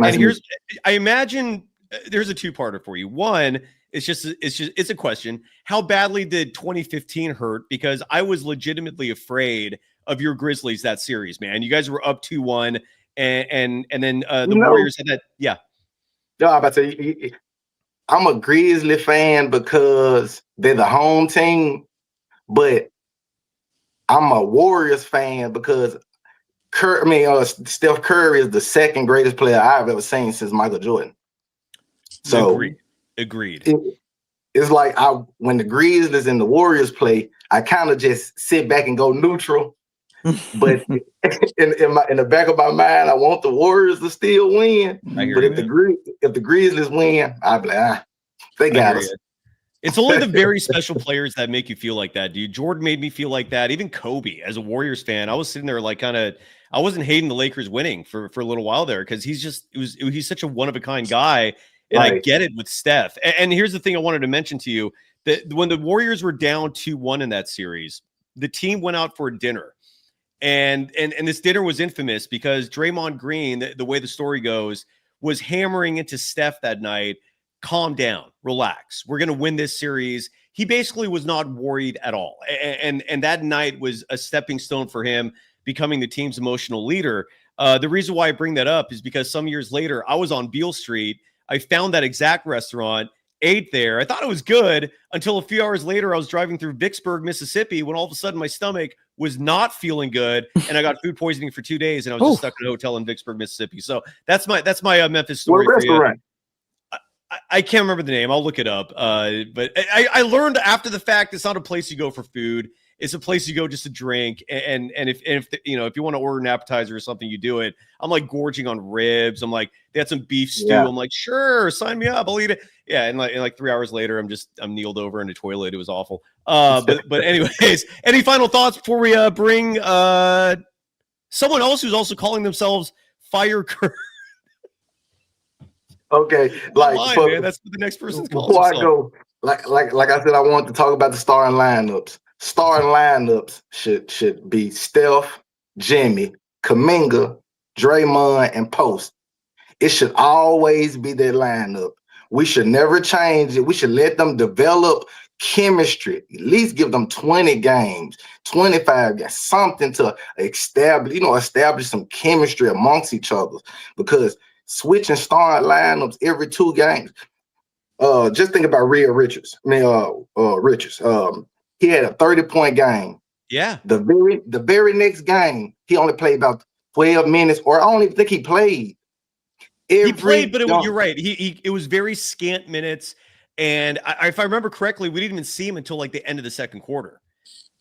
I imagine there's a two-parter for you. One, it's a question. How badly did 2015 hurt? Because I was legitimately afraid of your Grizzlies that series, man. You guys were up 2-1, and then the Warriors had that. Yeah. No, I'm about to say, I'm a Grizzly fan because they're the home team, but I'm a Warriors fan because Steph Curry is the second greatest player I've ever seen since Michael Jordan. So Agreed. It's like when the Grizzlies and the Warriors play, I kind of just sit back and go neutral. But in the back of my mind, I want the Warriors to still win. But if the Grizzlies win, I'd be like, they got us. It's only the very special players that make you feel like that, dude. Jordan made me feel like that. Even Kobe, as a Warriors fan, I was sitting there like I wasn't hating the Lakers winning for a little while there because he's such a one of a kind guy. And I get it with Steph. And here's the thing I wanted to mention to you, that when the Warriors were down 2-1 in that series, the team went out for a dinner. And this dinner was infamous because Draymond Green, the way the story goes, was hammering into Steph that night. Calm down, relax. We're going to win this series. He basically was not worried at all. And that night was a stepping stone for him becoming the team's emotional leader. The reason why I bring that up is because some years later, I was on Beale Street. I found that exact restaurant, ate there. I thought it was good until a few hours later, I was driving through Vicksburg, Mississippi, when all of a sudden my stomach was not feeling good, and I got food poisoning for 2 days, and I was just stuck in a hotel in Vicksburg, Mississippi. So that's my Memphis story. What restaurant? I can't remember the name. I'll look it up. But I learned after the fact, it's not a place you go for food. It's a place you go just to drink. And if you want to order an appetizer or something, you do it. I'm like gorging on ribs. I'm like, they had some beef stew. Yeah. I'm like, sure, sign me up. I'll eat it. Yeah. And like 3 hours later, I'm kneeled over in the toilet. It was awful. But anyways, any final thoughts before we bring someone else who's also calling themselves Fire Kerr? Okay, man, that's what the next person's calling. Before I go, like I said, I want to talk about the starting lineups. Starting lineups should be Steph, Jimmy, Kuminga, Draymond, and Post. It should always be that lineup. We should never change it. We should let them develop chemistry. At least give them 20 games, 25 games, something to establish some chemistry amongst each other. Because switching starting lineups every 2 games. Just think about Rhea Richards. Richards. He had a 30-point game. Yeah. The very next game, he only played about 12 minutes, or I don't even think he played. He played, but you're right. It was very scant minutes, and if I remember correctly, we didn't even see him until like the end of the second quarter.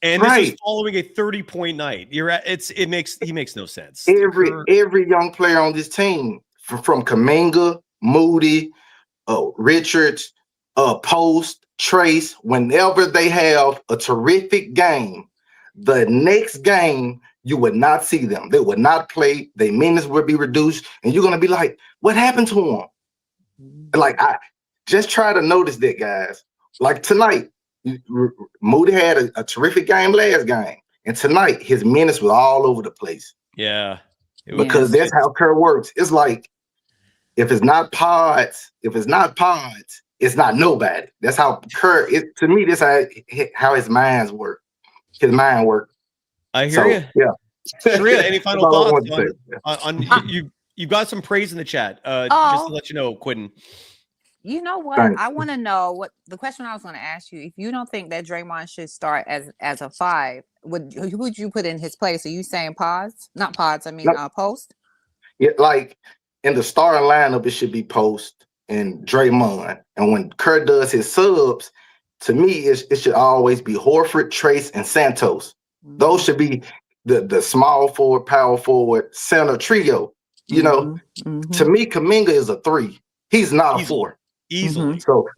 And this is following a 30-point night. He makes no sense. Every young player on this team, from Kuminga, Moody, Richards, Post, Trace, whenever they have a terrific game, the next game you would not see them. They would not play. Their minutes would be reduced, and you're gonna be like, "What happened to them?" Like, I just try to notice that, guys. Like tonight, Moody had a terrific game last game, and tonight his minutes were all over the place. Yeah, because that's how Kerr works. It's like, if it's not pods, it's not nobody. That's how Kerr. To me, that's how his mind works. I hear you. Yeah. Sharia, any final thoughts on you've got some praise in the chat. Just to let you know, Quentin. You know what? I want to know what the question I was going to ask you. If you don't think that Draymond should start as a 5, who would you put in his place? Are you saying pods? Not pods. I mean, post. Yeah, like in the starting lineup, it should be Post and Draymond. And when Kerr does his subs, to me, it should always be Horford, Trace, and Santos. Mm-hmm. Those should be the small forward, power forward, center trio. You know, to me, Kuminga is a 3. He's not a 4. Easily. So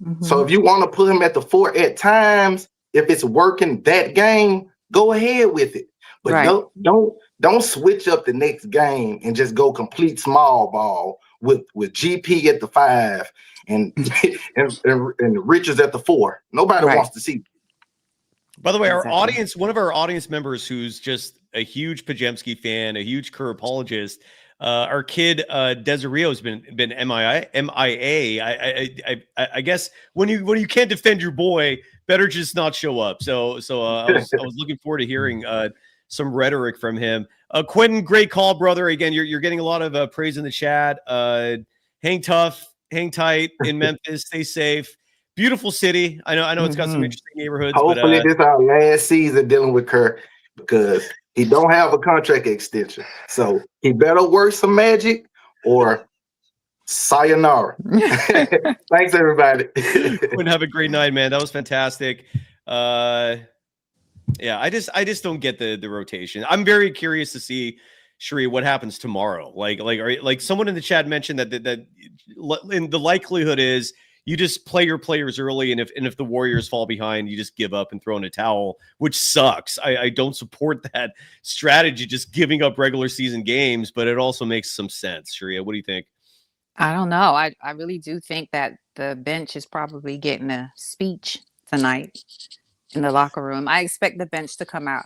if you want to put him at the 4 at times, if it's working that game, go ahead with it. But don't switch up the next game and just go complete small ball with GP at the 5 and Richards at the 4. Nobody wants to see. By the way, our audience, one of our audience members who's just a huge Podziemski fan, a huge Kerr apologist, our kid Desiree has been MIA. I guess when you can't defend your boy, better just not show up. So I was looking forward to hearing some rhetoric from him. Quentin, great call, brother. Again, you're getting a lot of praise in the chat. Hang tough, hang tight in Memphis. Stay safe. Beautiful city. I know it's got some interesting neighborhoods. Hopefully, this is our last season dealing with Kerr because he don't have a contract extension. So he better work some magic or sayonara. Thanks, everybody. Have a great night, man. That was fantastic. Yeah, I just don't get the rotation. I'm very curious to see, Sheree, what happens tomorrow. Like someone in the chat mentioned that the likelihood is you just play your players early, and if the Warriors fall behind, you just give up and throw in a towel, which sucks. I don't support that strategy, just giving up regular season games, but it also makes some sense. Sharia, what do you think? I don't know. I really do think that the bench is probably getting a speech tonight in the locker room. I expect the bench to come out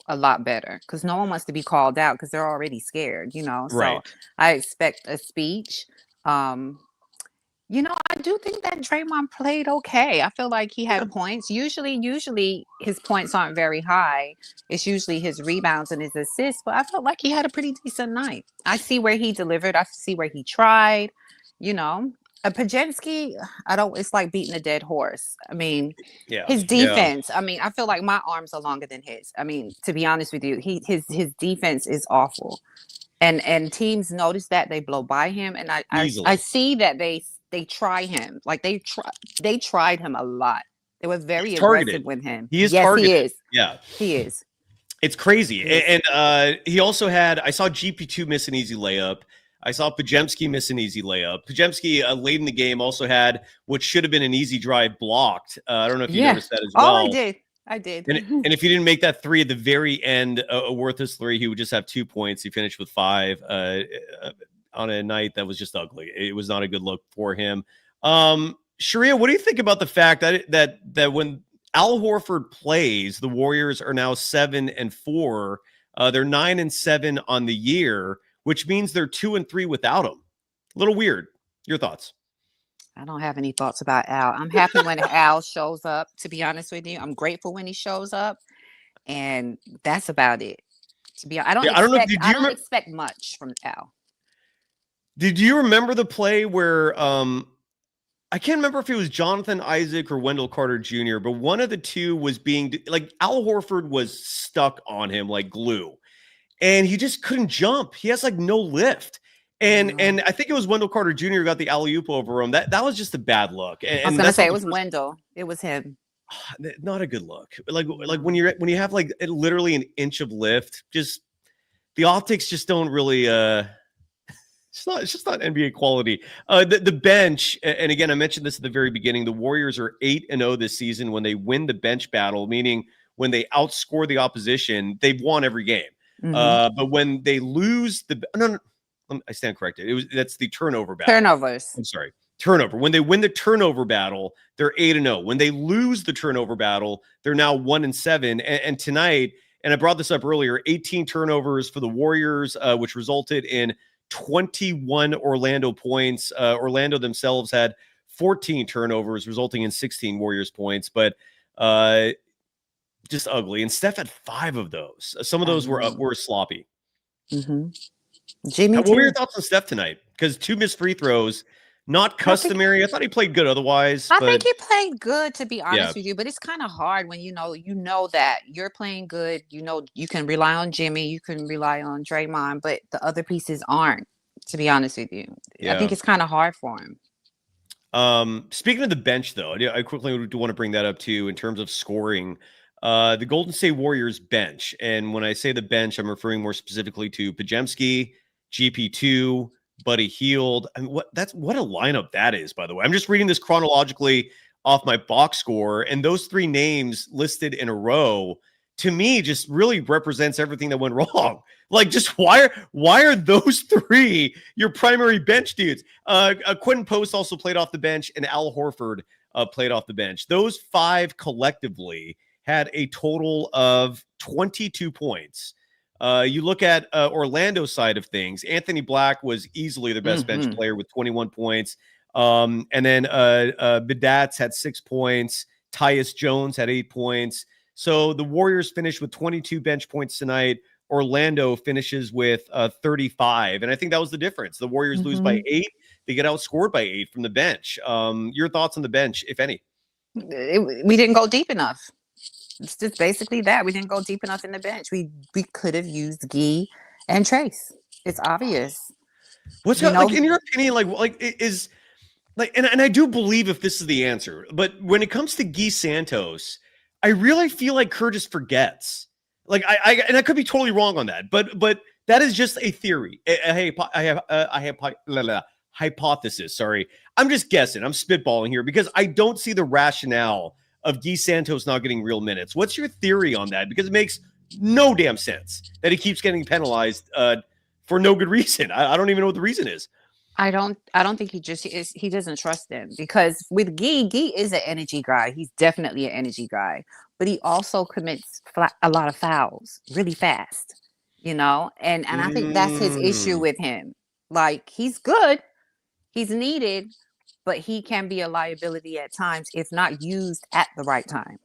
a lot better because no one wants to be called out because they're already scared, Right. So I expect a speech. I do think that Draymond played okay. I feel like he had points. Usually his points aren't very high. It's usually his rebounds and his assists, but I felt like he had a pretty decent night. I see where he delivered. I see where he tried, Podziemski, it's like beating a dead horse. I mean, his defense, I feel like my arms are longer than his. I mean, to be honest with you, his defense is awful. And teams notice that, they blow by him. And I see that they try him. Like they tried him a lot. They were very aggressive with him. He is targeted. He is. Yeah. He is. It's crazy. And he also I saw GP2 miss an easy layup. I saw Podziemski miss an easy layup. Podziemski late in the game also had what should have been an easy drive blocked. I don't know if you noticed that as well. Oh, I did. And if he didn't make that 3 at the very end, a worthless 3, he would just have 2 points. He finished with 5 on a night that was just ugly. It was not a good look for him. Sharia, what do you think about the fact that when Al Horford plays, the Warriors are now 7-4. They're 9-7 on the year, which means they're 2-3 without him. A little weird. Your thoughts? I don't have any thoughts about Al. I'm happy when Al shows up, to be honest with you. I'm grateful when he shows up, and that's about it. I don't expect much from Al. Did you remember the play where I can't remember if it was Jonathan Isaac or Wendell Carter Jr., but one of the two was Al Horford was stuck on him like glue, and he just couldn't jump. He has no lift. And I think it was Wendell Carter Jr. who got the alley-oop over him. That was just a bad look. And I was going to say it was Wendell. It was him. Not a good look. Like when you have literally an inch of lift, just the optics just don't really. It's just not NBA quality. The bench, and again, I mentioned this at the very beginning. The Warriors are 8-0 this season when they win the bench battle, meaning when they outscore the opposition, they've won every game. Mm-hmm. But when they lose I stand corrected. That's the turnover battle. Turnovers. I'm sorry. Turnover. When they win the turnover battle, they're 8-0. When they lose the turnover battle, they're now 1-7. And tonight, and I brought this up earlier, 18 turnovers for the Warriors, which resulted in 21 Orlando points. Orlando themselves had 14 turnovers, resulting in 16 Warriors points. But just ugly. And Steph had 5 of those. Some of those were sloppy. Mm-hmm. Jimmy, what were your thoughts on Steph tonight? Because 2 missed free throws, Not customary. I thought he played good otherwise. I think he played good, to be honest with you, but it's kind of hard when you know that you're playing good. You know, you can rely on Jimmy, you can rely on Draymond, but the other pieces aren't, to be honest with you. I think it's kind of hard for him. Speaking of the bench, though, I quickly do want to bring that up too in terms of scoring. The Golden State Warriors bench, and when I say the bench, I'm referring more specifically to Podziemski, GP2, Buddy Hield. I mean, what a lineup that is, by the way. I'm just reading this chronologically off my box score, and those three names listed in a row to me just really represents everything that went wrong. Like, just why are those three your primary bench dudes? Quentin Post also played off the bench, and Al Horford played off the bench. Those five collectively had a total of 22 points. You look at Orlando's side of things. Anthony Black was easily the best bench player with 21 points. And then Bidatz had 6 points. Tyus Jones had 8 points. So the Warriors finished with 22 bench points tonight. Orlando finishes with 35. And I think that was the difference. The Warriors lose by 8. They get outscored by 8 from the bench. Your thoughts on the bench, if any? We didn't go deep enough. It's just basically that. We didn't go deep enough in the bench. We could have used Gee and Trace. It's obvious. What's like in your opinion, and I do believe if this is the answer, but when it comes to Gee Santos, I really feel like Kerr just forgets. Like I could be totally wrong on that, but that is just a theory. Hypothesis. Sorry, I'm just guessing. I'm spitballing here because I don't see the rationale of Gee Santos not getting real minutes. What's your theory on that? Because it makes no damn sense that he keeps getting penalized for no good reason. I don't even know what the reason is. I don't think he doesn't trust them, because with Gee is an energy guy. He's definitely an energy guy, but he also commits a lot of fouls really fast, and I think that's his issue with him. Like, he's good, he's needed, but he can be a liability at times if not used at the right time.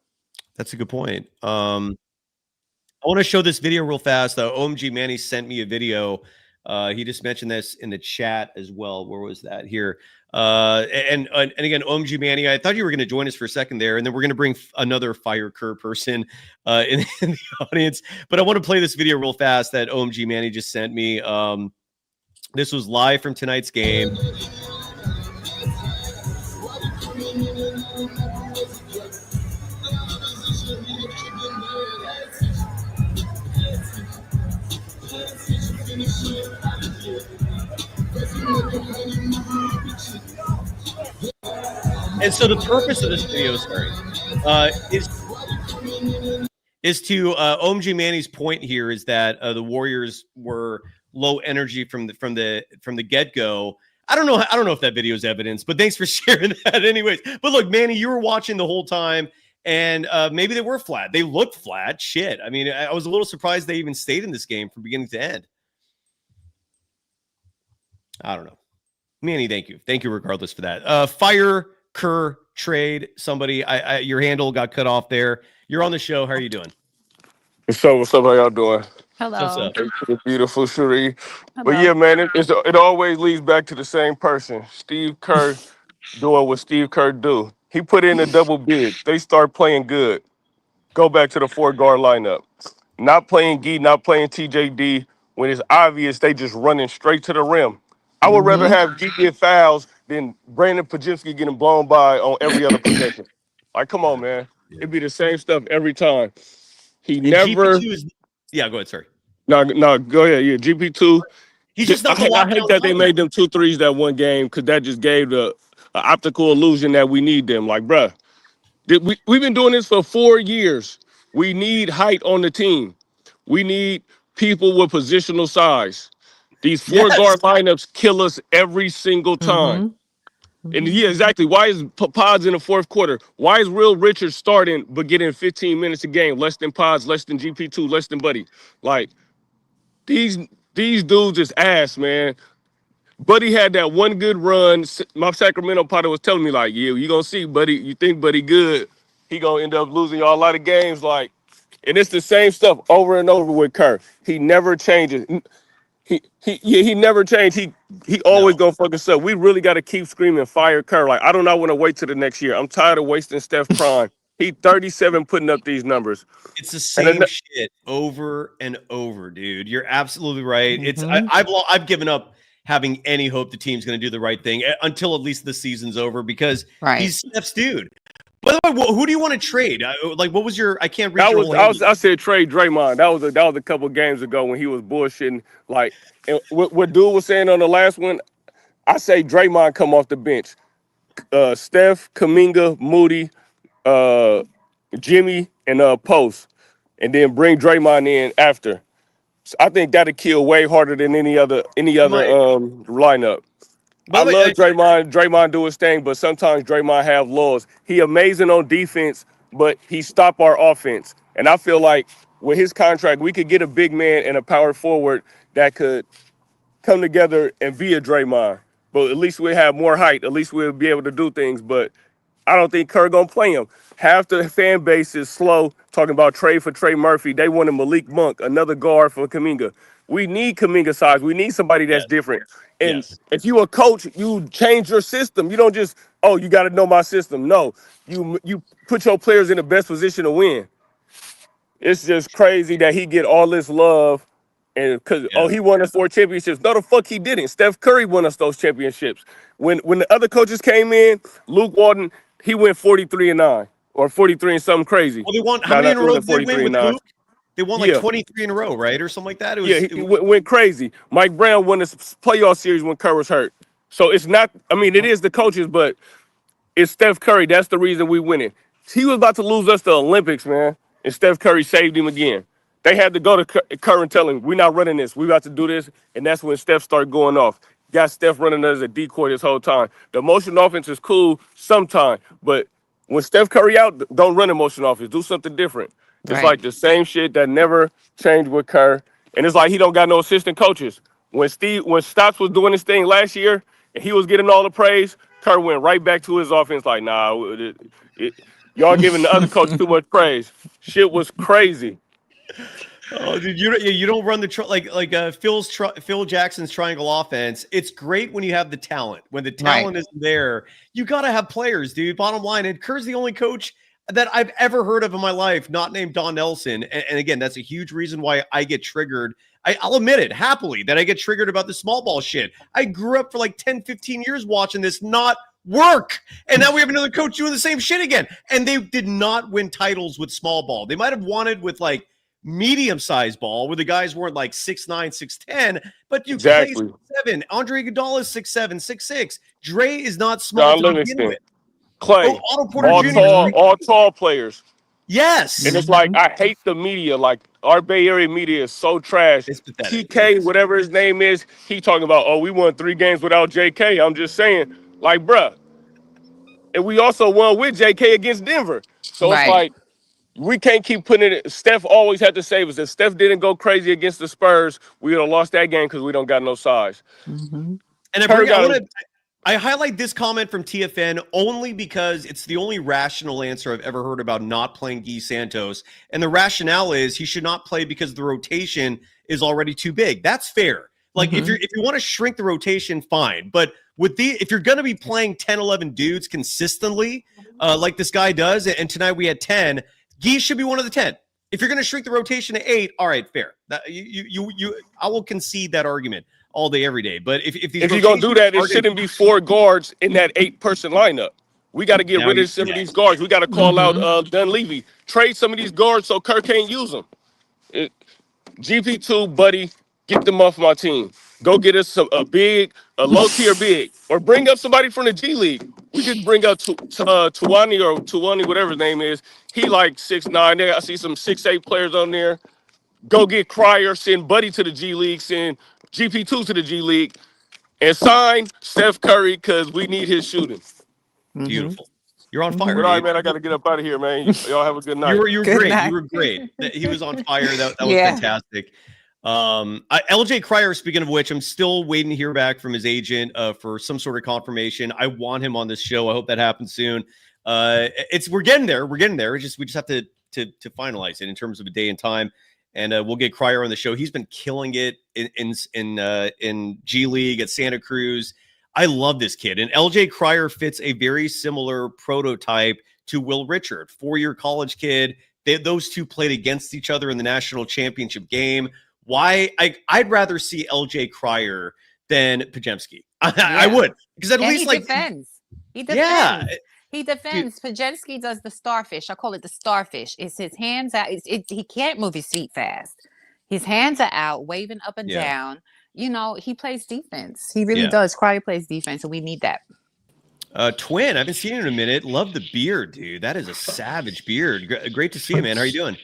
That's a good point. I want to show this video real fast. OMG Manny sent me a video. He just mentioned this in the chat as well. Where was that? Here. And again, OMG Manny, I thought you were going to join us for a second there, and then we're going to bring another Fire Kerr person in the audience. But I want to play this video real fast that OMG Manny just sent me. This was live from tonight's game. And so the purpose of this video, is to OMG Manny's point here is that the Warriors were low energy from the get-go. I don't know if that video is evidence, but thanks for sharing that anyways. But look, Manny, you were watching the whole time, and maybe they were flat. They looked flat. Shit. I mean, I was a little surprised they even stayed in this game from beginning to end. I don't know. Manny, thank you. Thank you regardless for that. Fire Kerr trade. Somebody, your handle got cut off there. You're on the show. How are you doing? What's up? How y'all doing? Hello. What's up? It's beautiful, Cherie. But yeah, man, it always leads back to the same person. Steve Kerr doing what Steve Kerr do. He put in a double big. They start playing good. Go back to the 4-guard lineup. Not playing Gee, not playing TJD. When it's obvious they just running straight to the rim. I would rather have Gee get fouls than Brandon Podziemski getting blown by on every other possession. Like, come on, man. It'd be the same stuff every time. He never. Go ahead, sorry. No, go ahead. Yeah, GP2. He just I hate that they made them 2 threes that one game, because that just gave the optical illusion that we need them. Like, bruh, we've been doing this for 4 years. We need height on the team. We need people with positional size. These 4-guard lineups kill us every single time. And yeah, exactly. Why is Pods in the fourth quarter? Why is Real Richards starting but getting 15 minutes a game? Less than Pods, less than GP2, less than Buddy. Like, these dudes is ass, man. Buddy had that one good run. My Sacramento Potter was telling me, like, yeah, you gonna see Buddy. You think Buddy good? He gonna end up losing y'all a lot of games. Like, and it's the same stuff over and over with Kerr. He never changes. He never changed. He always gonna fuck us up. We really got to keep screaming fire Kerr. Like, I do not want to wait till the next year. I'm tired of wasting Steph prime. He 37 putting up these numbers. It's the same shit over and over, dude. You're absolutely right. It's I've given up having any hope the team's going to do the right thing until at least the season's over because he's Steph's dude. By the way, who do you want to trade? Like, what was your? I can't read. I said trade Draymond. That was a couple games ago when he was bullshitting. Like, and what dude was saying on the last one, I say Draymond come off the bench. Steph, Kuminga, Moody, Jimmy, and Post, and then bring Draymond in after. So I think that'll kill way harder than any other lineup. I love Draymond. Draymond do his thing, but sometimes Draymond have laws. He amazing on defense, but he stop our offense. And I feel like with his contract, we could get a big man and a power forward that could come together and be a Draymond. But at least we'll have more height. At least we'll be able to do things. But I don't think Kerr gonna play him. Half the fan base is slow talking about trade for Trey Murphy. They wanted Malik Monk, another guard for Kuminga. We need Kuminga size. We need somebody that's different. And if you a coach, you change your system. You don't just, you got to know my system. No, you put your players in the best position to win. It's just crazy that he get all this love, and because he won us 4 championships. No, the fuck he didn't. Steph Curry won us those championships. When the other coaches came in, Luke Walton, he went 43-9 or 43 and something crazy. Well, they won how many in a row? They win with Luke? They won like 23 in a row, right, or something like that. It went crazy. Mike Brown won this playoff series when Kerr was hurt. So it's not. I mean, it is the coaches, but it's Steph Curry. That's the reason we winning. He was about to lose us the Olympics, man, and Steph Curry saved him again. They had to go to Kerr and tell him, "We're not running this. We about to do this," and that's when Steph started going off. Got Steph running as a decoy this whole time. The motion offense is cool sometime, but when Steph Curry out, don't run a motion offense. Do something different. It's like the same shit that never changed with Kerr. And it's like he don't got no assistant coaches. When Stotts was doing his thing last year and he was getting all the praise, Kerr went right back to his offense like, nah, y'all giving the other coach too much praise. Shit was crazy. Oh, dude, you don't run the Phil Jackson's triangle offense. It's great when you have the talent. When the talent isn't there, you got to have players, dude. Bottom line, and Kerr's the only coach that I've ever heard of in my life, not named Don Nelson. And again, that's a huge reason why I get triggered. I'll admit it happily that I get triggered about the small ball shit. I grew up for like 10, 15 years watching this not work. And now we have another coach doing the same shit again. And they did not win titles with small ball. They might have wanted with like medium-sized ball where the guys weren't like 6'9", 6'10", but you play 6'7". Andre Iguodala is 6'7", 6'6". Dre is not small to begin with. Clay, all tall players. Yes. And it's like, I hate the media. Like, our Bay Area media is so trash. TK, whatever his name is, he talking about, we won 3 games without JK. I'm just saying, like, bruh. And we also won with JK against Denver. So it's like, we can't keep putting it. Steph always had to save us. If Steph didn't go crazy against the Spurs, we would have lost that game because we don't got no size. Mm-hmm. And I highlight this comment from TFN only because it's the only rational answer I've ever heard about not playing Guy Santos. And the rationale is he should not play because the rotation is already too big. That's fair. Like if you want to shrink the rotation, fine. But if you're going to be playing 10, 11 dudes consistently, like this guy does, and tonight we had 10, Guy should be one of the 10. If you're going to shrink the rotation to 8, all right, fair. I will concede that argument all day, every day. But if you're going to do that, it shouldn't be 4 guards in that 8-person lineup. We got to get rid of some of these guards. We got to call out Dunleavy. Trade some of these guards so Kerr can't use them. GP2, buddy, get them off my team. Go get us a low-tier big. Or bring up somebody from the G League. We could bring up Tuwani, whatever his name is. He like 6'9". I see some 6'8" players on there. Go get Cryer, send Buddy to the G League, send GP2 to the G League, and sign Steph Curry because we need his shooting. Beautiful. You're on fire. All right, man, I got to get up out of here, man. Y'all have a good night. You were great. You were great. He was on fire. That was fantastic. LJ Cryer, speaking of which, I'm still waiting to hear back from his agent for some sort of confirmation. I want him on this show. I hope that happens soon. We're getting there. We just have to finalize it in terms of a day and time. and we'll get Cryer on the show. He's been killing it in G League at Santa Cruz. I love this kid, and LJ Cryer fits a very similar prototype to Will Richard, 4-year college kid. Those two played against each other in the national championship game. Why? I'd rather see LJ Cryer than Pajemski. I would, because at least he defends. He defends. Yeah. He defends. Pajemski does the starfish. I call it the starfish. It's his hands out. He can't move his feet fast. His hands are out, waving up and down. You know, he plays defense. He really does. Cryer plays defense, and we need that. Twin, I haven't seen you in a minute. Love the beard, dude. That is a savage beard. Great to see you, man. How are you doing?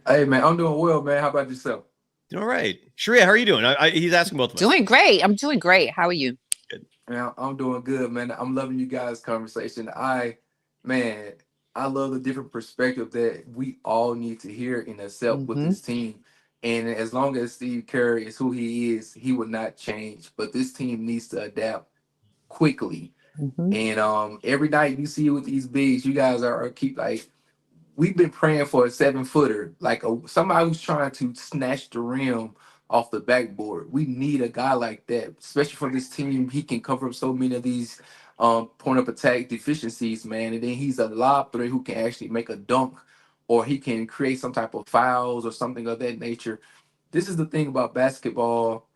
Hey, man, I'm doing well, man. How about yourself? Doing all right. Sharia, how are you doing? He's asking both of us. Doing great. I'm doing great. How are you? Good. Man, I'm doing good, man. I'm loving you guys' conversation. I love the different perspective that we all need to hear and accept with this team. And as long as Steve Kerr is who he is, he will not change. But this team needs to adapt quickly. And every night you see with these bigs, you guys we've been praying for a 7-footer, like somebody who's trying to snatch the rim off the backboard. We need a guy like that, especially for this team. He can cover up so many of these point of attack deficiencies, man. And then he's a lob threat who can actually make a dunk, or he can create some type of fouls or something of that nature. This is the thing about basketball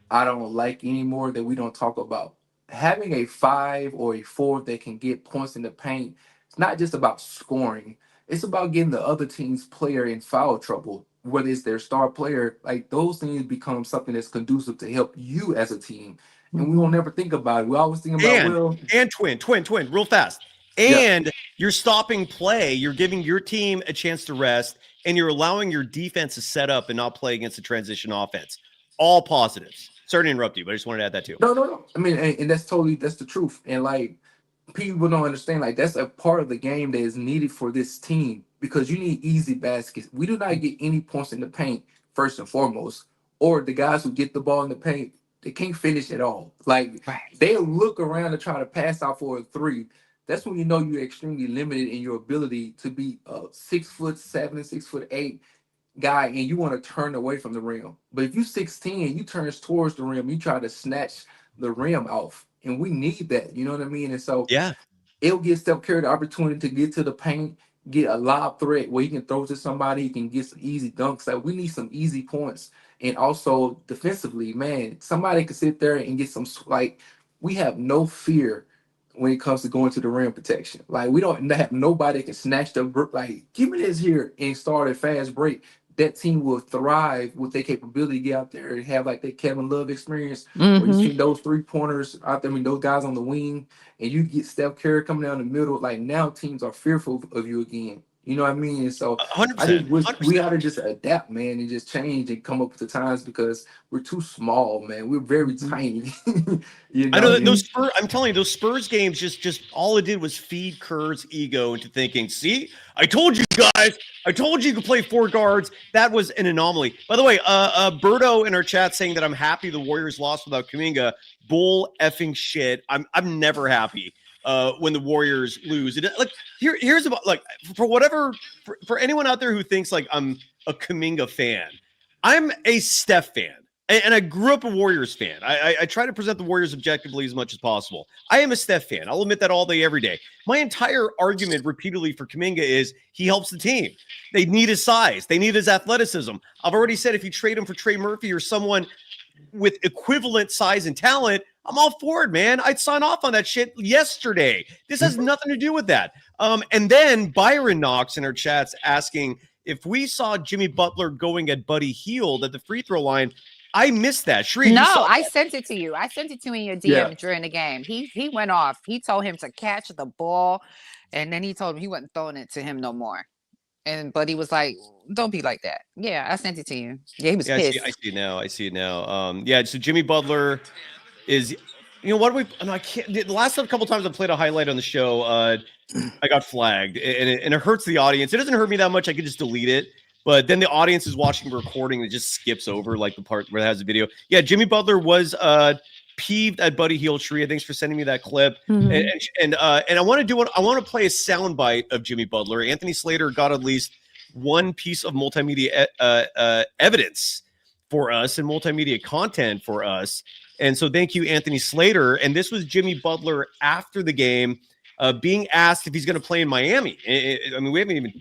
I don't like anymore that we don't talk about. Having a 5 or a 4 that can get points in the paint, it's not just about scoring. It's about getting the other team's player in foul trouble, whether it's their star player. Like, those things become something that's conducive to help you as a team. And we won't never think about it. We always think about twin, real fast. And you're stopping play. You're giving your team a chance to rest, and you're allowing your defense to set up and not play against the transition offense. All positives. Sorry to interrupt you, but I just wanted to add that too. No. I mean, and that's the truth. And like, people don't understand, like, that's a part of the game that is needed for this team, because you need easy baskets. We do not get any points in the paint, first and foremost, or the guys who get the ball in the paint, they can't finish at all. Like, they'll look around to try to pass out for a 3. That's when you know you're extremely limited in your ability to be a 6'7", 6'8" guy, and you want to turn away from the rim. But if you're 6'10", you turn towards the rim, you try to snatch the rim off. And we need that, you know what I mean? And so it'll give Steph Curry the opportunity to get to the paint, get a lob threat where he can throw to somebody, he can get some easy dunks. Like, we need some easy points. And also defensively, man, somebody could sit there and get some, like, we have no fear when it comes to going to the rim protection. Like, we don't have nobody that can snatch the, like, give me this here and start a fast break. That team will thrive with their capability to get out there and have like that Kevin Love experience where you see those 3-pointers out there, I mean, those guys on the wing, and you get Steph Curry coming down the middle. Like, now teams are fearful of you again. You know what I mean? And so 100%, I just wish we got to just adapt, man, and just change and come up with the times, because we're too small, man. We're very tiny. You know? I know those Spurs, I'm telling you, those Spurs games just all it did was feed Kerr's ego into thinking, see, I told you guys, I told you could play 4 guards. That was an anomaly. By the way, Berto in our chat saying that I'm happy the Warriors lost without Kuminga. Bull effing shit. I'm never happy when the Warriors lose. Like, here's about, like, for anyone out there who thinks like I'm a Kuminga fan, I'm a Steph fan. And I grew up a Warriors fan. I try to present the Warriors objectively as much as possible. I am a Steph fan. I'll admit that all day, every day. My entire argument repeatedly for Kuminga is he helps the team. They need his size. They need his athleticism. I've already said if you trade him for Trey Murphy or someone with equivalent size and talent, I'm all for it, man. I'd sign off on that shit yesterday. This has nothing to do with that. And then Byron Knox in our chats asking if we saw Jimmy Butler going at Buddy Hield at the free throw line. I missed that. Sheree, no, I sent it to you. I sent it to you in your DM during the game. He went off. He told him to catch the ball, and then he told him he wasn't throwing it to him no more. And Buddy was like, "Don't be like that." Yeah, I sent it to you. Yeah, he was pissed. I see it now. So Jimmy Butler is, you know what, I can't. The last couple times I played a highlight on the show, I got flagged, and it hurts the audience. It doesn't hurt me that much. I could just delete it. But then the audience is watching the recording and it just skips over like the part where it has the video. Yeah, Jimmy Butler was peeved at Buddy Hield. Sharia, thanks for sending me that clip. And I want to play a soundbite of Jimmy Butler. Anthony Slater got at least one piece of multimedia evidence for us and multimedia content for us. And so thank you, Anthony Slater. And this was Jimmy Butler after the game being asked if he's going to play in Miami. I mean, we haven't even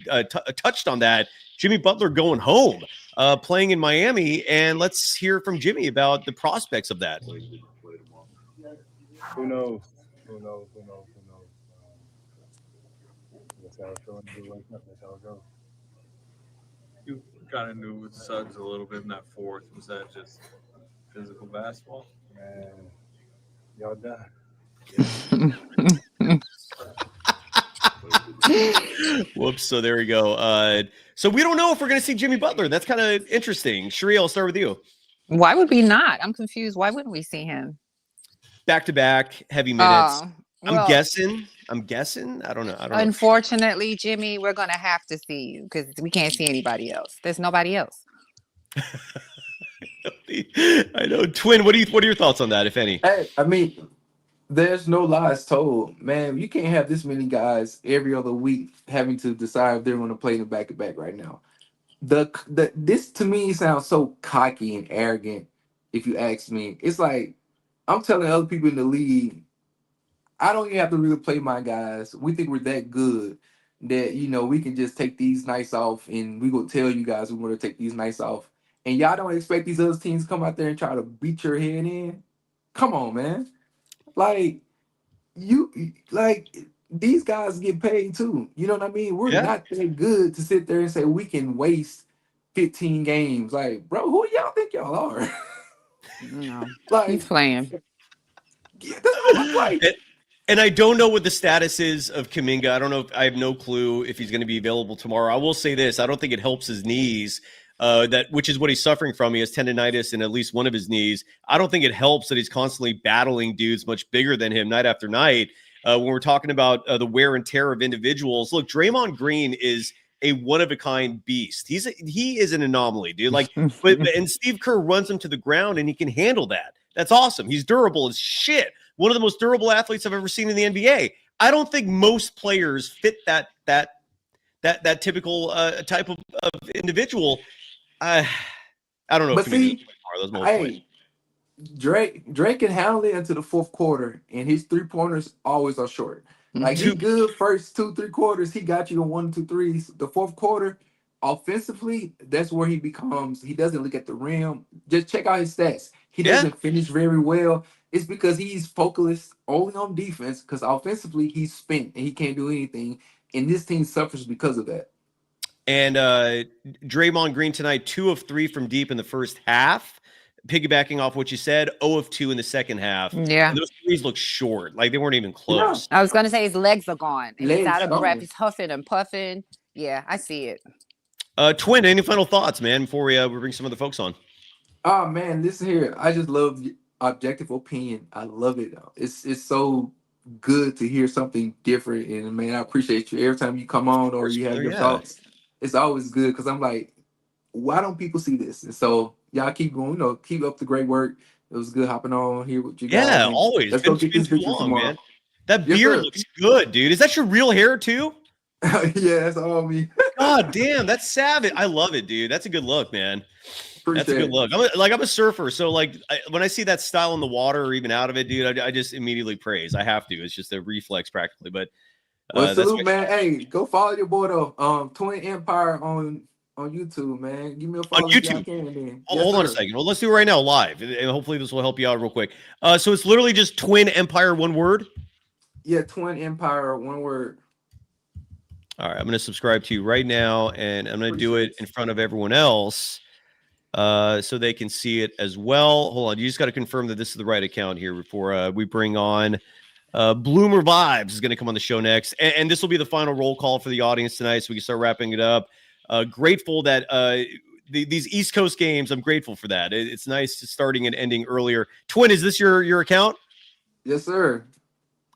touched on that. Jimmy Butler going home, playing in Miami. And let's hear from Jimmy about the prospects of that. Who knows? That's how it's going to be. That's how it goes. You kind of knew with Suggs a little bit in that fourth. Was that just physical basketball? Man, y'all done. Whoops. So there we go. So we don't know if we're going to see Jimmy Butler. That's kind of interesting. Sheree, I'll start with you. Why would we not? I'm confused. Why wouldn't we see him? Back-to-back heavy minutes. Well, I'm guessing. I don't know. Unfortunately, Jimmy, we're going to have to see you because we can't see anybody else. There's nobody else. I know. Twin, what are your thoughts on that, if any? Hey, I mean, there's no lies told. Man, you can't have this many guys every other week having to decide if they're going to play in the back-to-back right now. This to me sounds so cocky and arrogant, if you ask me. It's like I'm telling other people in the league, I don't even have to really play my guys. We think we're that good that, we can just take these nights off and we go tell you guys we want to take these nights off. And y'all don't expect these other teams to come out there and try to beat your head in? Come on, man. These guys get paid too. You know what I mean? We're not that good to sit there and say we can waste 15 games. Like, bro, who y'all think y'all are? No, he's playing. Yeah, that's what I'm like. And I don't know what the status is of Kuminga. I don't know. I have no clue if he's going to be available tomorrow. I will say this. I don't think it helps his knees, which is what he's suffering from. He has tendonitis in at least one of his knees. I don't think it helps that he's constantly battling dudes much bigger than him night after night. When we're talking about the wear and tear of individuals, look, Draymond Green is a one-of-a-kind beast. He is an anomaly, dude. And Steve Kerr runs him to the ground, and he can handle that. That's awesome. He's durable as shit. One of the most durable athletes I've ever seen in the NBA. I don't think most players fit that typical type of individual. I don't know. But see, those most players. Drake can handle it into the fourth quarter, and his 3-pointers always are short. Like he's good first 2-3 quarters. He got you in 1-2 threes. The fourth quarter, offensively, that's where he becomes. He doesn't look at the rim. Just check out his stats. He doesn't finish very well. It's because he's focused only on defense. Because offensively, he's spent and he can't do anything. And this team suffers because of that. And Draymond Green tonight, 2 of 3 from deep in the first half. Piggybacking off what you said, 0 of 2 in the second half. Yeah. And those threes look short. Like they weren't even close. I was going to say his legs are gone. He's out of breath. He's huffing and puffing. Yeah, I see it. Twin, any final thoughts, man, before we bring some other folks on? Oh, man, listen here. I just love objective opinion. I love it. It's so good to hear something different. And, man, I appreciate you. Every time you come on or you have your thoughts, it's always good because I'm like, why don't people see this? And so y'all keep going, keep up the great work. It was good hopping on here with you guys. Yeah, always. Let's go get these pictures tomorrow. Man. That beard looks good, dude. Is that your real hair too? Yeah, that's all me. God damn, that's savage. I love it, dude. That's a good look, man. That's a good look. I'm a surfer, so when I see that style in the water or even out of it, dude, I just immediately praise. I have to. It's just a reflex practically. But salute, man. Hey, go follow your boy though. Twin Empire on YouTube, man. Give me a follow on YouTube. Hold on a second. Well, let's do it right now live, and hopefully this will help you out real quick. So it's literally just Twin Empire, one word. Yeah, Twin Empire, one word. All right, I'm going to subscribe to you right now, and I'm going to do it in front of everyone else so they can see it as well. Hold on. You just got to confirm that this is the right account here before we bring on Bloomer Vibes is going to come on the show next. And this will be the final roll call for the audience tonight so we can start wrapping it up. Grateful that these East Coast games, I'm grateful for that. It's nice starting and ending earlier. Twin, is this your account? Yes, sir.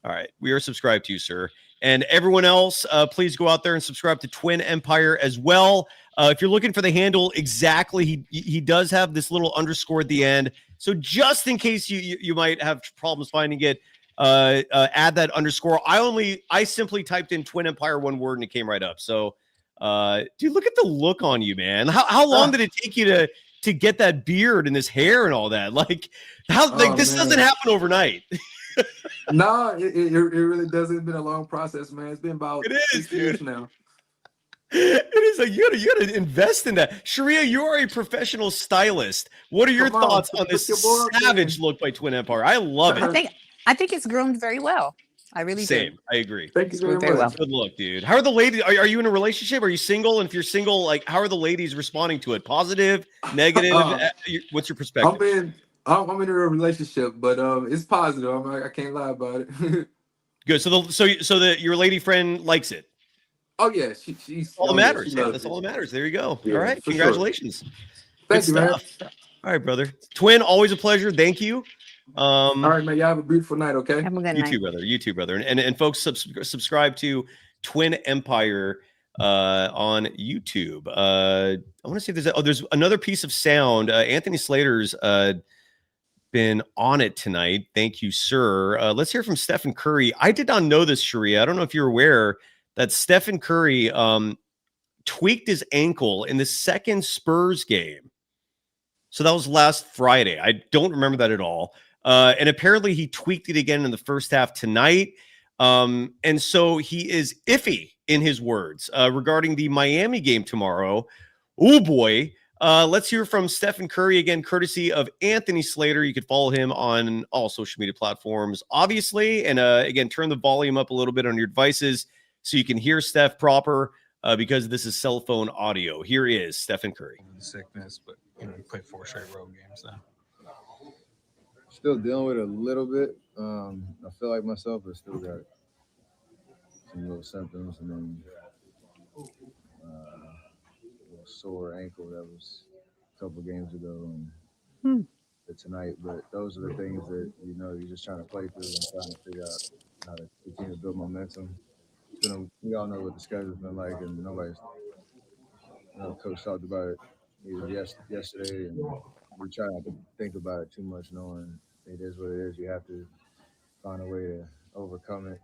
All right. We are subscribed to you, sir. And everyone else, please go out there and subscribe to Twin Empire as well. If you're looking for the handle, exactly, he does have this little underscore at the end. So just in case you might have problems finding it, add that underscore. I simply typed in Twin Empire, one word, and it came right up. So Dude, look at the look on you, man. How long did it take you to get that beard and this hair and all that? Like, this doesn't happen overnight. No, it really doesn't. It's been a long process, man. It's been about 6 years now. It is like you gotta invest in that. Sharia, you are a professional stylist. What are your thoughts on this savage look by Twin Empire? I love it. I think it's groomed very well. I really do. I agree. Thank you very much. Good look, dude. How are the ladies? Are you in a relationship? Are you single? And if you're single, like, how are the ladies responding to it? Positive, negative? What's your perspective? I'm in a relationship, but it's positive. I can't lie about it. Good. So your lady friend likes it. Oh yeah, she's all that matters. Yeah, that's all that matters. There you go. Yeah, all right, congratulations. Sure. Thank you, man. All right, brother. Twin, always a pleasure. Thank you. All right, man. Y'all have a beautiful night. Okay. Have a good night. You too, brother. And folks, subscribe to Twin Empire on YouTube. I want to see if there's another piece of sound. Anthony Slater's been on it tonight. Thank you, sir. Let's hear from Stephen Curry. I did not know this, Sharia. I don't know if you're aware that Stephen Curry tweaked his ankle in the second Spurs game. So that was last Friday. I don't remember that at all. And apparently he tweaked it again in the first half tonight. And so he is iffy in his words regarding the Miami game tomorrow. Oh boy. Let's hear from Stephen Curry again, courtesy of Anthony Slater. You can follow him on all social media platforms, obviously. And again, turn the volume up a little bit on your devices so you can hear Steph proper because this is cell phone audio. Here is Stephen Curry. Sickness, but you play 4 straight road games now. Still dealing with it a little bit. I feel like myself, but still got some little symptoms, and then a little sore ankle that was a couple games ago and tonight. But those are the things that you're just trying to play through and trying to figure out how to continue to build momentum. We all know what the schedule's been like, and nobody's. Coach talked about it either yesterday, and we try not to think about it too much, knowing it is what it is. You have to find a way to overcome it.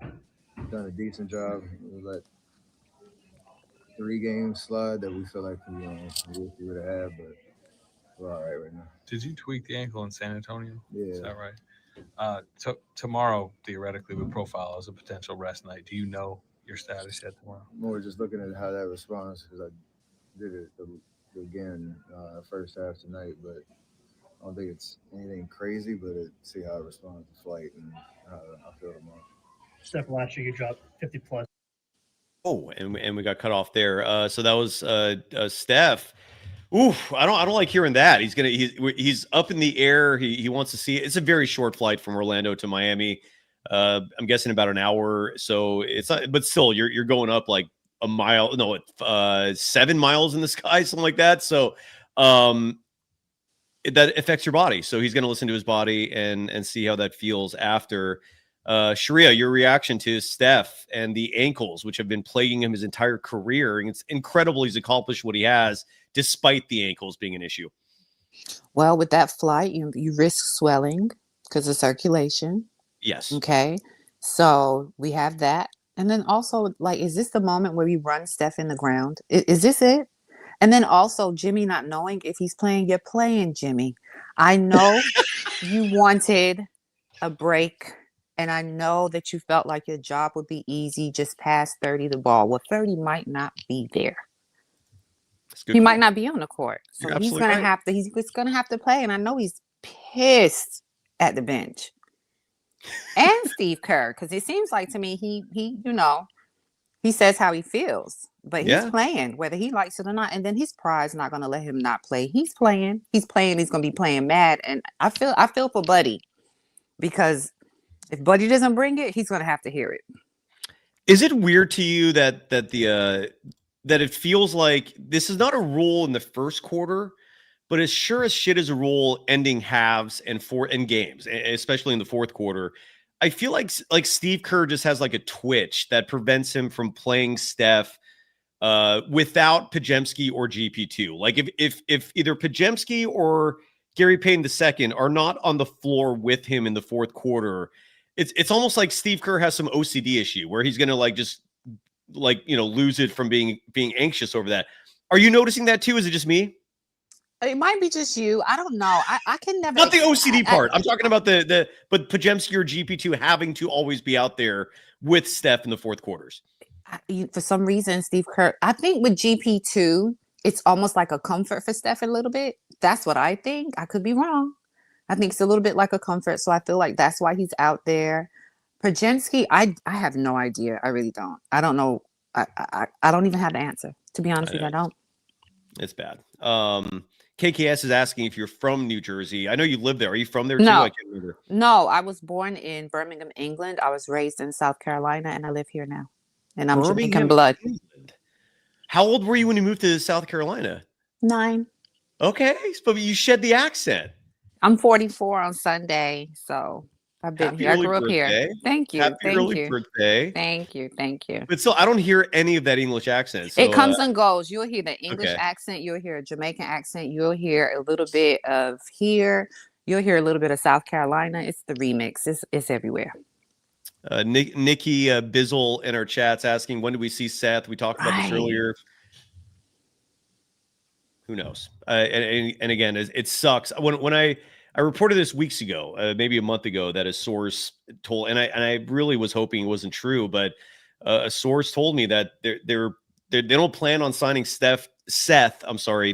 We've done a decent job. We let 3 games slide that we feel like we would have had, but we're all right now. Did you tweak the ankle in San Antonio? Yeah. Is that right? Tomorrow, theoretically, would profile as a potential rest night. Do you know your status yet tomorrow? More just looking at how that responds, because I did it again first half tonight, but I don't think it's anything crazy, but see how it responds to flight and how I feel tomorrow. Steph, last year you dropped 50 plus. Oh, and we got cut off there. So that was Steph. Oof, I don't like hearing that. He's up in the air. He wants to see it. It's a very short flight from Orlando to Miami. I'm guessing about an hour. So it's not, but still, you're going up like a mile. No, 7 miles in the sky, something like that. So that affects your body. So he's going to listen to his body and see how that feels after. Sharia, your reaction to Steph and the ankles, which have been plaguing him his entire career. And it's incredible he's accomplished what he has despite the ankles being an issue. Well, with that flight, you risk swelling because of circulation. Yes. Okay. So we have that. And then also, like, is this the moment where we run Steph in the ground? Is this it? And then also Jimmy not knowing if he's playing. You're playing, Jimmy. I know you wanted a break. And I know that you felt like your job would be easy, just pass 30 the ball. Well, 30 might not be there. He might not be on the court. So he's gonna have to, he's gonna have to play. And I know he's pissed at the bench. And Steve Kerr, because it seems like to me he says how he feels. But he's playing, whether he likes it or not. And then his pride's not gonna let him not play. He's playing, he's gonna be playing mad. And I feel for Buddy, because if Buddy doesn't bring it, he's going to have to hear it. Is it weird to you that it feels like this is not a rule in the first quarter, but as sure as shit is a rule ending halves and games, especially in the fourth quarter? I feel like Steve Kerr just has like a twitch that prevents him from playing Steph without Podziemski or GP2. Like if either Podziemski or Gary Payton II are not on the floor with him in the fourth quarter, it's almost like Steve Kerr has some OCD issue where he's going to like just lose it from being anxious over that. Are you noticing that too? Is it just me? It might be just you. I don't know. I can never. Not the OCD part. I'm talking about but Podziemski or GP2 having to always be out there with Steph in the fourth quarters. For some reason, Steve Kerr, I think with GP2, it's almost like a comfort for Steph a little bit. That's what I think. I could be wrong. I think it's a little bit like a comfort. So I feel like that's why he's out there. Podziemski, I have no idea. I really don't. I don't know. I don't even have the answer. To be honest with you, I don't. It's bad. KKS is asking if you're from New Jersey. I know you live there. Are you from there too? No. I can't remember. No, I was born in Birmingham, England. I was raised in South Carolina, and I live here now. And I'm Jamaican blood. England. How old were you when you moved to South Carolina? 9. Okay, but you shed the accent. I'm 44 on Sunday, so I've been here. I grew up here. Thank you. Happy early birthday. Thank you. But still, I don't hear any of that English accent. So, it comes and goes. You'll hear the English accent. You'll hear a Jamaican accent. You'll hear a little bit of here. You'll hear a little bit of South Carolina. It's the remix. It's everywhere. Nikki Bizzle in our chats asking, when do we see Seth? We talked about this earlier. Who knows? And again, it sucks. When I reported this weeks ago, maybe a month ago, that a source told, and I really was hoping it wasn't true, but a source told me that they don't plan on signing Seth,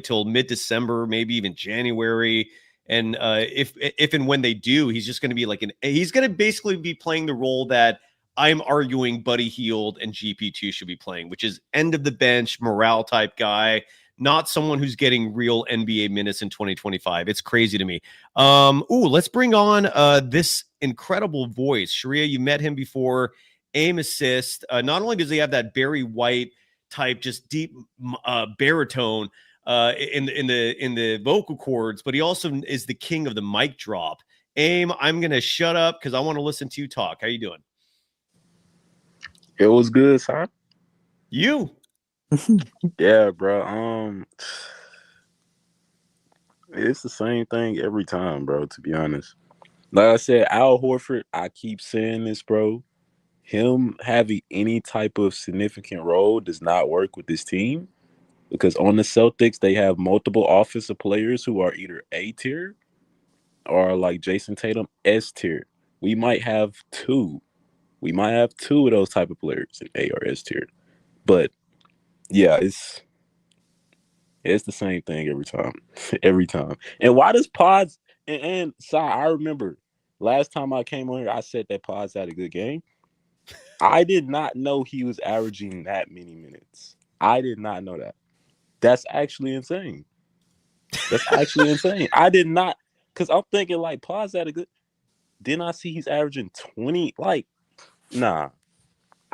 till mid-December, maybe even January. And if and when they do, he's just going to be he's going to basically be playing the role that I'm arguing Buddy Hield and GP2 should be playing, which is end of the bench morale type guy. Not someone who's getting real NBA minutes in 2025. It's crazy to me. Let's bring on this incredible voice. Sharia, you met him before. Aim assist. Not only does he have that Barry White type, just deep baritone in the vocal cords, but he also is the king of the mic drop. Aim, I'm gonna shut up because I want to listen to you talk. How you doing? It was good, son. You? Yeah, bro. It's the same thing every time, bro, to be honest. Like I said, Al Horford, I keep saying this, bro. Him having any type of significant role does not work with this team because on the Celtics, they have multiple offensive players who are either A tier or like Jason Tatum, S tier. We might have two. We might have two of those type of players in A or S tier. But yeah, it's the same thing every time. Every time. And why does Pods and I remember last time I came on here, I said that Pods had a good game. I did not know he was averaging that many minutes. I did not know that. That's actually insane. I did not, because I'm thinking like Pods had a good. Didn't I see he's averaging 20? Like, nah.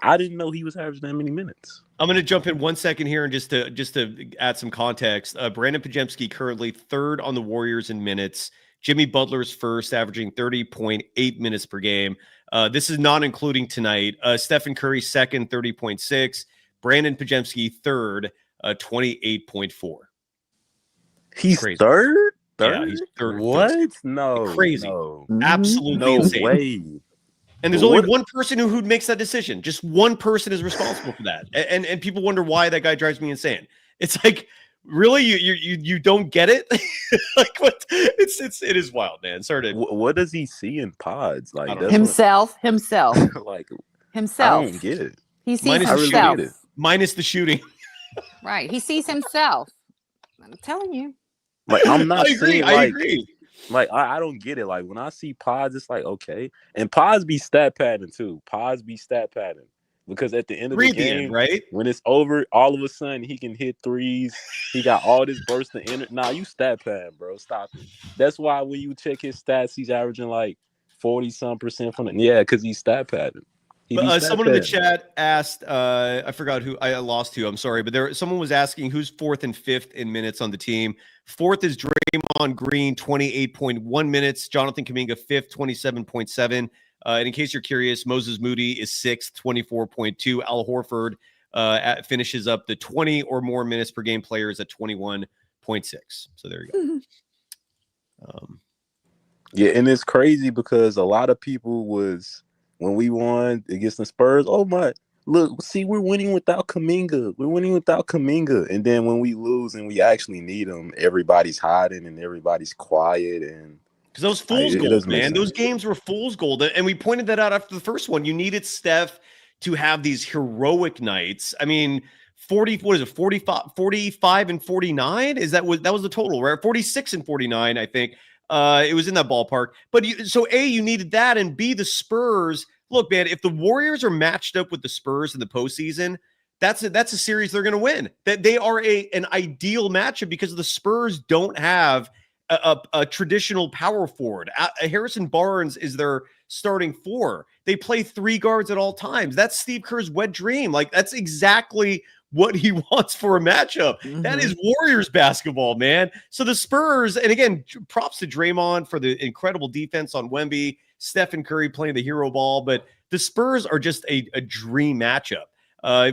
I didn't know he was averaging that many minutes. I'm going to jump in 1 second here and just to add some context. Brandon Podziemski currently third on the Warriors in minutes. Jimmy Butler's first, averaging 30.8 minutes per game. This is not including tonight. Stephen Curry second, 30.6. Brandon Podziemski third, 28.4. He's crazy. Third? Yeah, he's third. What? No. Crazy. No. Absolutely insane. Way. And there's only one person who makes that decision. Just one person is responsible for that. And people wonder why that guy drives me insane. It's like, really, you don't get it? Like what? It is wild, man. What does he see in Pods? Like himself. Like himself. I don't get it. He sees himself. Minus the shooting. Right. He sees himself. I'm telling you. Like I'm not I agree. Like I don't get it. Like when I see Pods, it's like okay, and Pods be stat padding too. Because at the end of the game, right? When it's over, all of a sudden he can hit threes. He got all this burst of energy. Nah, you stat pad, bro. Stop it. That's why when you check his stats, he's averaging like 40-some% from it. Yeah, because he's stat padding. Someone in the chat asked, I forgot who I lost to. I'm sorry, but someone was asking who's fourth and fifth in minutes on the team. Fourth is Draymond Green, 28.1 minutes. Jonathan Kuminga, fifth, 27.7. And in case you're curious, Moses Moody is sixth, 24.2. Al Horford finishes up the 20 or more minutes per game players at 21.6. So there you go. Yeah, and it's crazy because a lot of people was when we won against the Spurs. Oh my! Look, see, we're winning without Kuminga. We're winning without Kuminga. And then when we lose and we actually need him, everybody's hiding and everybody's quiet. And because those fool's it gold, doesn't make man. sense. Those games were fool's gold. And we pointed that out after the first one. You needed Steph to have these heroic nights. I mean, 45 and 49? That was the total, right? 46 and 49, I think. It was in that ballpark. But so A, you needed that, and B, the Spurs. Look, man, if the Warriors are matched up with the Spurs in the postseason, that's a series they're going to win. That they are an ideal matchup because the Spurs don't have a traditional power forward. Harrison Barnes is their starting four. They play three guards at all times. That's Steve Kerr's wet dream. Like, that's exactly what he wants for a matchup. Mm-hmm. That is Warriors basketball, man. So the Spurs, and again, props to Draymond for the incredible defense on Wemby, Stephen Curry playing the hero ball, but the Spurs are just a dream matchup.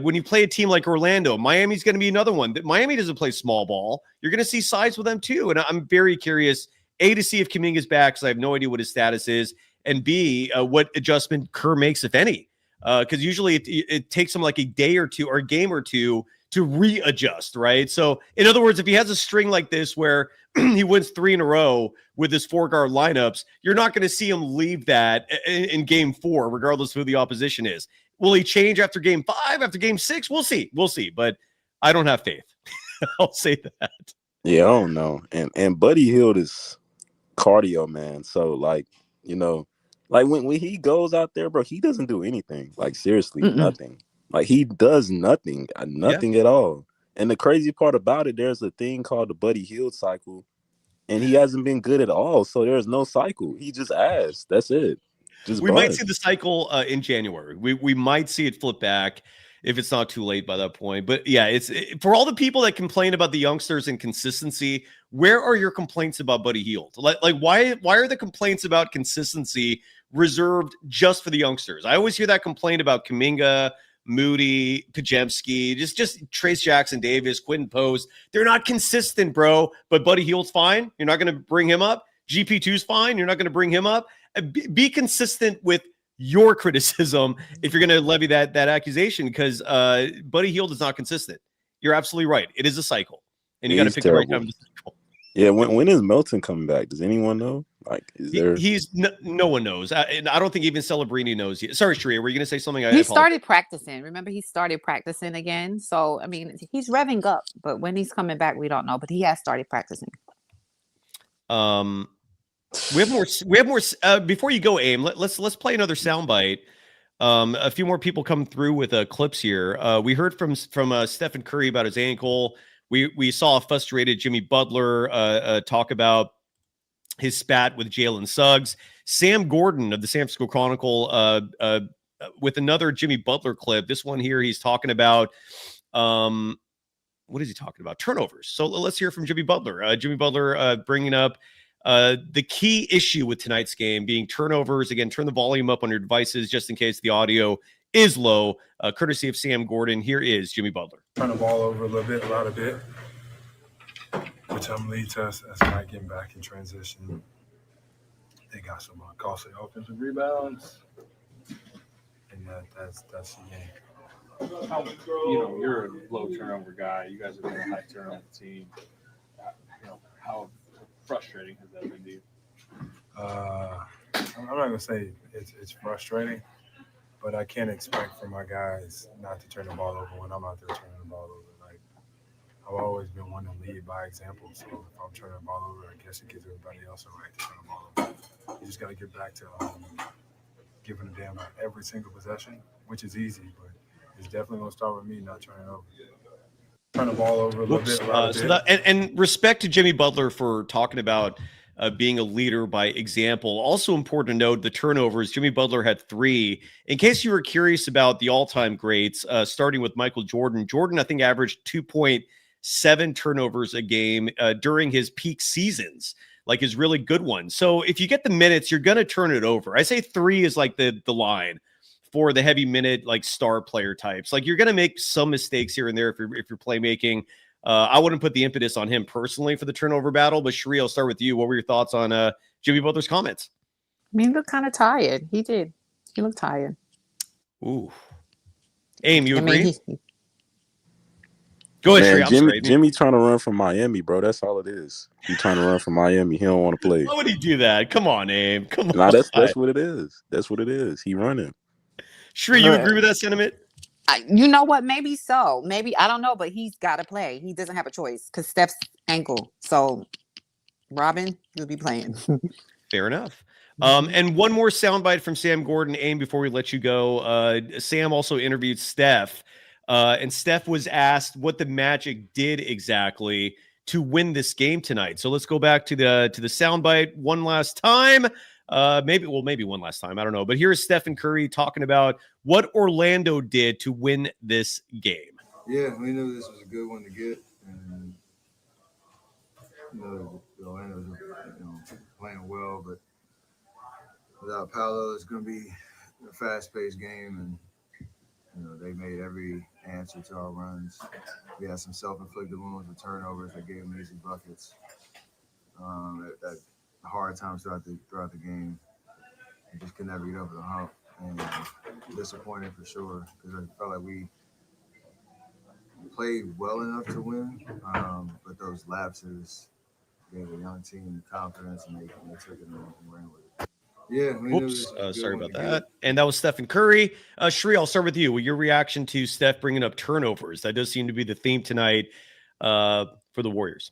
When you play a team like Orlando, Miami's going to be another one. Miami doesn't play small ball. You're going to see size with them too. And I'm very curious, A, to see if Kuminga's back, because I have no idea what his status is, and B, what adjustment Kerr makes, if any. Because usually it takes him like a day or two or a game or two to readjust, right? So, in other words, if he has a string like this where he wins 3 in a row with his 4-guard lineups, you're not going to see him leave that in game 4, regardless of who the opposition is. Will he change after game 5, after game 6? We'll see. But I don't have faith. I'll say that. Yeah, I don't know. And Buddy Hield is cardio, man. So, like, you know, like when he goes out there, bro, he doesn't do anything. Like, seriously, nothing. Like, he does nothing at all. And the crazy part about it, there's a thing called the Buddy Hield cycle, and he hasn't been good at all. So there's no cycle. He just ass. That's it. We might see the cycle in January. We might see it flip back if it's not too late by that point. But yeah, for all the people that complain about the youngsters and consistency, where are your complaints about Buddy Hield? Like why are the complaints about consistency reserved just for the youngsters? I always hear that complaint about Kuminga, Moody, Pajemski, just Trace Jackson Davis, Quentin Post. They're not consistent, bro. But Buddy Hield's fine. You're not going to bring him up. GP2's fine. You're not going to bring him up. Be consistent with your criticism if you're going to levy that accusation, because Buddy Hield is not consistent. You're absolutely right. It is a cycle, and you got to pick the right time of the cycle. Yeah, when is Melton coming back? Does anyone know? Like, is there? No one knows. I don't think even Celebrini knows yet. Sorry, Sharia, were you going to say something? He started practicing. Remember, he started practicing again. So, I mean, he's revving up, but when he's coming back, we don't know. But he has started practicing. We have more. Before you go, Aim, let's play another soundbite. A few more people come through with clips here. We heard from Stephen Curry about his ankle. We saw a frustrated Jimmy Butler talk about his spat with Jalen Suggs. Sam Gordon of the San Francisco Chronicle with another Jimmy Butler clip. This one here, he's talking about what is he talking about? Turnovers. So let's hear from Jimmy Butler. Jimmy Butler bringing up the key issue with tonight's game being turnovers. Again, turn the volume up on your devices just in case the audio is low. Courtesy of Sam Gordon. Here is Jimmy Butler. Turn the ball over a lot of bit, which leads to us as Mike getting back in transition. They got some costly offensive rebounds, and that's the game. You're a low turnover guy. You guys are a high turnover team. How frustrating has that been to you? I'm not gonna say it's frustrating, but I can't expect for my guys not to turn the ball over when I'm out there turning the ball over. Like, I've always been one to lead by example. So if I'm turning the ball over, I guess it gives everybody else a right to turn the ball over. You just got to get back to giving a damn about every single possession, which is easy, but it's definitely going to start with me not turning over. Turn the ball over a little bit. And respect to Jimmy Butler for talking about being a leader by example. Also important to note the turnovers. Jimmy Butler had 3. In case you were curious about the all-time greats, starting with Michael Jordan. Jordan, I think, averaged 2.7 turnovers a game during his peak seasons, like his really good ones. So if you get the minutes, you're going to turn it over. I say 3 is like the line for the heavy minute, like star player types. Like, you're going to make some mistakes here and there if you're playmaking. I wouldn't put the impetus on him personally for the turnover battle, but Sheree, I'll start with you. What were your thoughts on Jimmy Butler's comments? I mean, he looked kind of tired. He did. He looked tired. Ooh. Aim, you I mean, agree? Go ahead, Man, Shrey. I'm sorry. Jimmy trying to run from Miami, bro. That's all it is. He trying to run from Miami. He don't want to play. Why would he do that? Come on, Aim. Come on. Nah, that's what it is. That's what it is. He running. Shrey, you agree with that sentiment? You know what? Maybe so. Maybe I don't know, but he's got to play. He doesn't have a choice because Steph's ankle. So, Robin, you'll be playing. Fair enough. And one more soundbite from Sam Gordon, Aim, before we let you go. Sam also interviewed Steph, and Steph was asked what the Magic did exactly to win this game tonight. So let's go back to the soundbite one last time. Maybe one last time. I don't know. But here's Stephen Curry talking about what Orlando did to win this game. Yeah, we knew this was a good one to get, and the Orlando's playing well, but without Paolo, it's going to be a fast-paced game, and they made every answer to our runs. We had some self-inflicted wounds with turnovers that gave them easy buckets. At hard times throughout the game, we just could never get over the hump, and disappointed for sure because I felt like we played well enough to win, but those lapses gave a young team confidence, and they took it and ran with it. Yeah. Whoops. Sorry about that. And that was Stephen Curry. Shree, I'll start with you. Your reaction to Steph bringing up turnovers. That does seem to be the theme tonight for the Warriors.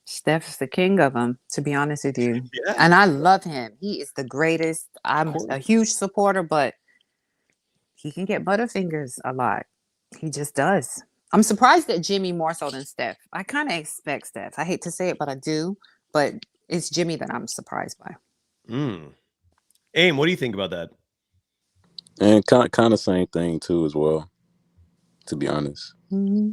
Steph's the king of them, to be honest with you. Yeah. And I love him. He is the greatest. I'm a huge supporter, but he can get butterfingers a lot. He just does. I'm surprised at Jimmy more so than Steph. I kind of expect Steph. I hate to say it, but I do. But it's Jimmy that I'm surprised by. Aim, what do you think about that? And kind of same thing too as well, to be honest. Mm-hmm.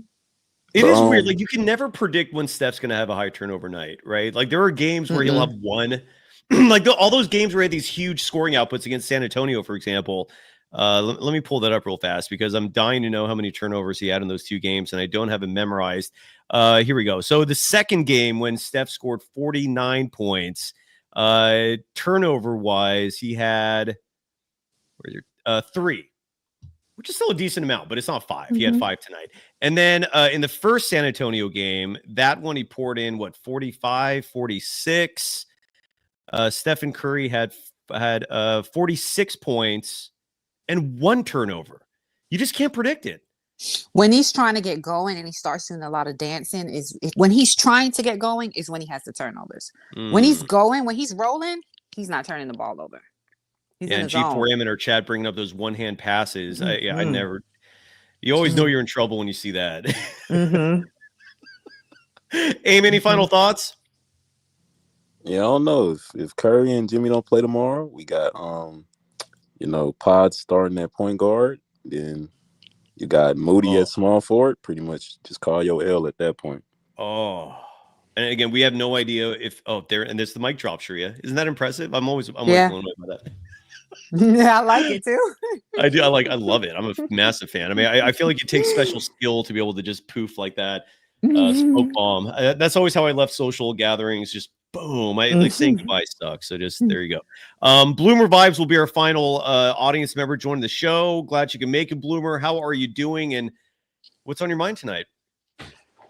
It is weird. Like, you can never predict when Steph's going to have a high turnover night, right? Like, there are games where he'll have one. Like, all those games where he had these huge scoring outputs against San Antonio, for example. Let me pull that up real fast because I'm dying to know how many turnovers he had in those two games, and I don't have it memorized. Here we go. So the second game when Steph scored 49 points, turnover-wise, he had 3. Which is still a decent amount, but it's not 5. He had 5 tonight. And then in the first San Antonio game, that one he poured in, 45, 46. Stephen Curry had 46 points and 1 turnover. You just can't predict it. When he's trying to get going and he starts doing a lot of dancing, when he's trying to get going is when he has the turnovers. When he's going, when he's rolling, he's not turning the ball over. He's and G4M in our chat bringing up those one-hand passes. I never. You always know you're in trouble when you see that. Aim, any final thoughts? Yeah, I don't know if Curry and Jimmy don't play tomorrow. We got Pod starting at point guard. Then you got Moody at small forward. Pretty much just call your L at that point. Oh. And again, we have no idea if there and there's the mic drop, Sharia. Isn't that impressive? I'm always blown away by that. Yeah, I like it too. I do. I love it. I'm a massive fan. I mean, I feel like it takes special skill to be able to just poof like that. Smoke bomb. That's always how I left social gatherings. Just boom. I like saying goodbye sucks. So just there you go. Bloomer Vibes will be our final audience member joining the show. Glad you can make it, Bloomer. How are you doing? And what's on your mind tonight?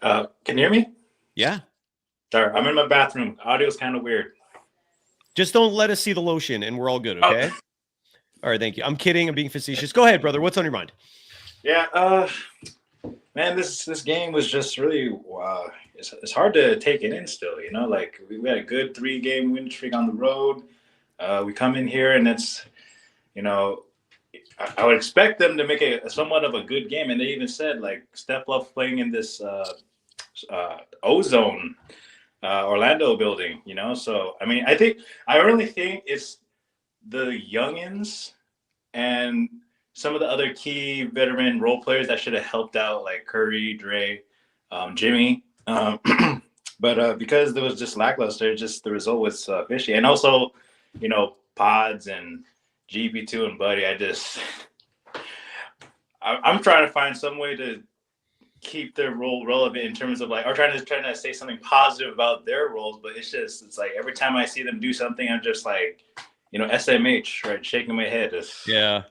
Can you hear me? Yeah. Sorry, I'm in my bathroom. Audio's kind of weird. Just don't let us see the lotion and we're all good, okay? All right, thank you. I'm kidding. I'm being facetious. Go ahead, brother. What's on your mind? Yeah, man, this game was just really it's hard to take it in still, like we had a good 3-game win streak on the road. We come in here and it's, I would expect them to make a somewhat of a good game. And they even said, like, Steph Love playing in this ozone Orlando building, So, I mean, I really think it's the youngins and some of the other key veteran role players that should have helped out, like Curry, Dre, Jimmy. But because there was just lackluster, the result was fishy. And also, Pods and GP2 and Buddy, I'm trying to find some way to keep their role relevant in terms of or trying to say something positive about their roles, but it's like every time I see them do something, I'm just like, SMH, right, shaking my head. Yeah.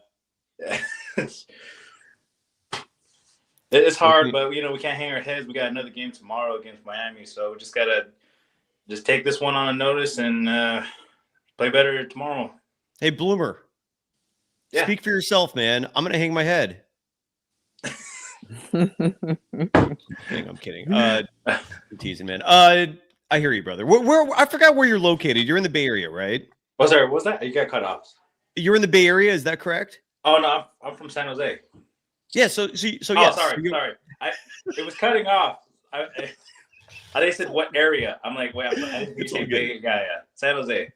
It's hard, but we can't hang our heads. We got another game tomorrow against Miami, so we just gotta take this one on a notice and play better tomorrow. Hey, Bloomer. Yeah. Speak for yourself, man. I'm gonna hang my head. I'm kidding. I'm teasing, man. I hear you, brother. Where I forgot where you're located. You're in the Bay Area, right? Oh, sorry. What's that? You got cut off. You're in the Bay Area, is that correct? Oh no, I'm from San Jose. Yeah. So yes. Sorry. It was cutting off. They said what area? I'm like, wait, I didn't say Bay guy. San Jose.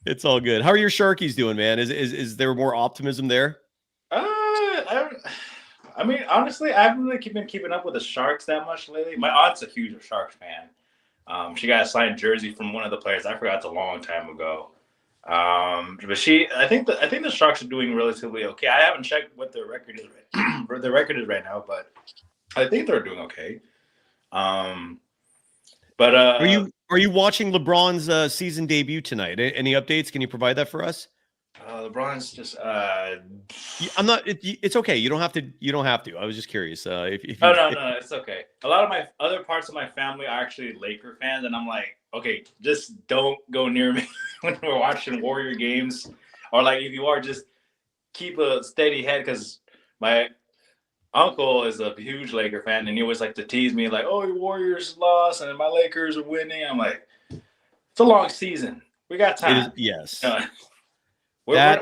It's all good. How are your Sharkies doing, man? Is there more optimism there? I mean, honestly, I haven't really been keeping up with the Sharks that much lately. My aunt's a huge Sharks fan. She got a signed jersey from one of the players. I forgot it's a long time ago. But I think the Sharks are doing relatively okay. I haven't checked what their record is right now, but I think they're doing okay. But are you watching LeBron's season debut tonight? Any updates? Can you provide that for us? LeBron's just. I'm not. It's okay. You don't have to. I was just curious. No, it's okay. A lot of my other parts of my family are actually Laker fans, and I'm like, okay, just don't go near me when we're watching Warrior games, or like if you are, just keep a steady head because my uncle is a huge Laker fan, and he always like to tease me like, "Oh, your Warriors lost, and my Lakers are winning." I'm like, it's a long season. We got time. Yes. We're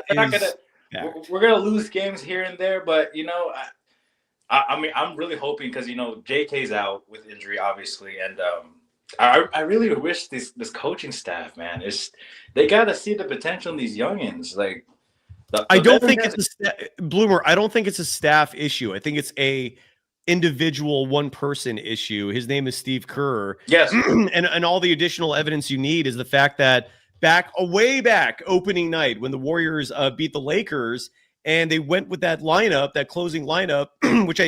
gonna lose games here and there, but I mean, I'm really hoping because JK's out with injury, obviously, and I really wish this coaching staff, man, they got to see the potential in these youngins. Like, I don't think it's Bloomer. I don't think it's a staff issue. I think it's a individual one person issue. His name is Steve Kerr. Yes, and all the additional evidence you need is the fact that. Way back opening night when the Warriors beat the Lakers and they went with that lineup, that closing lineup, which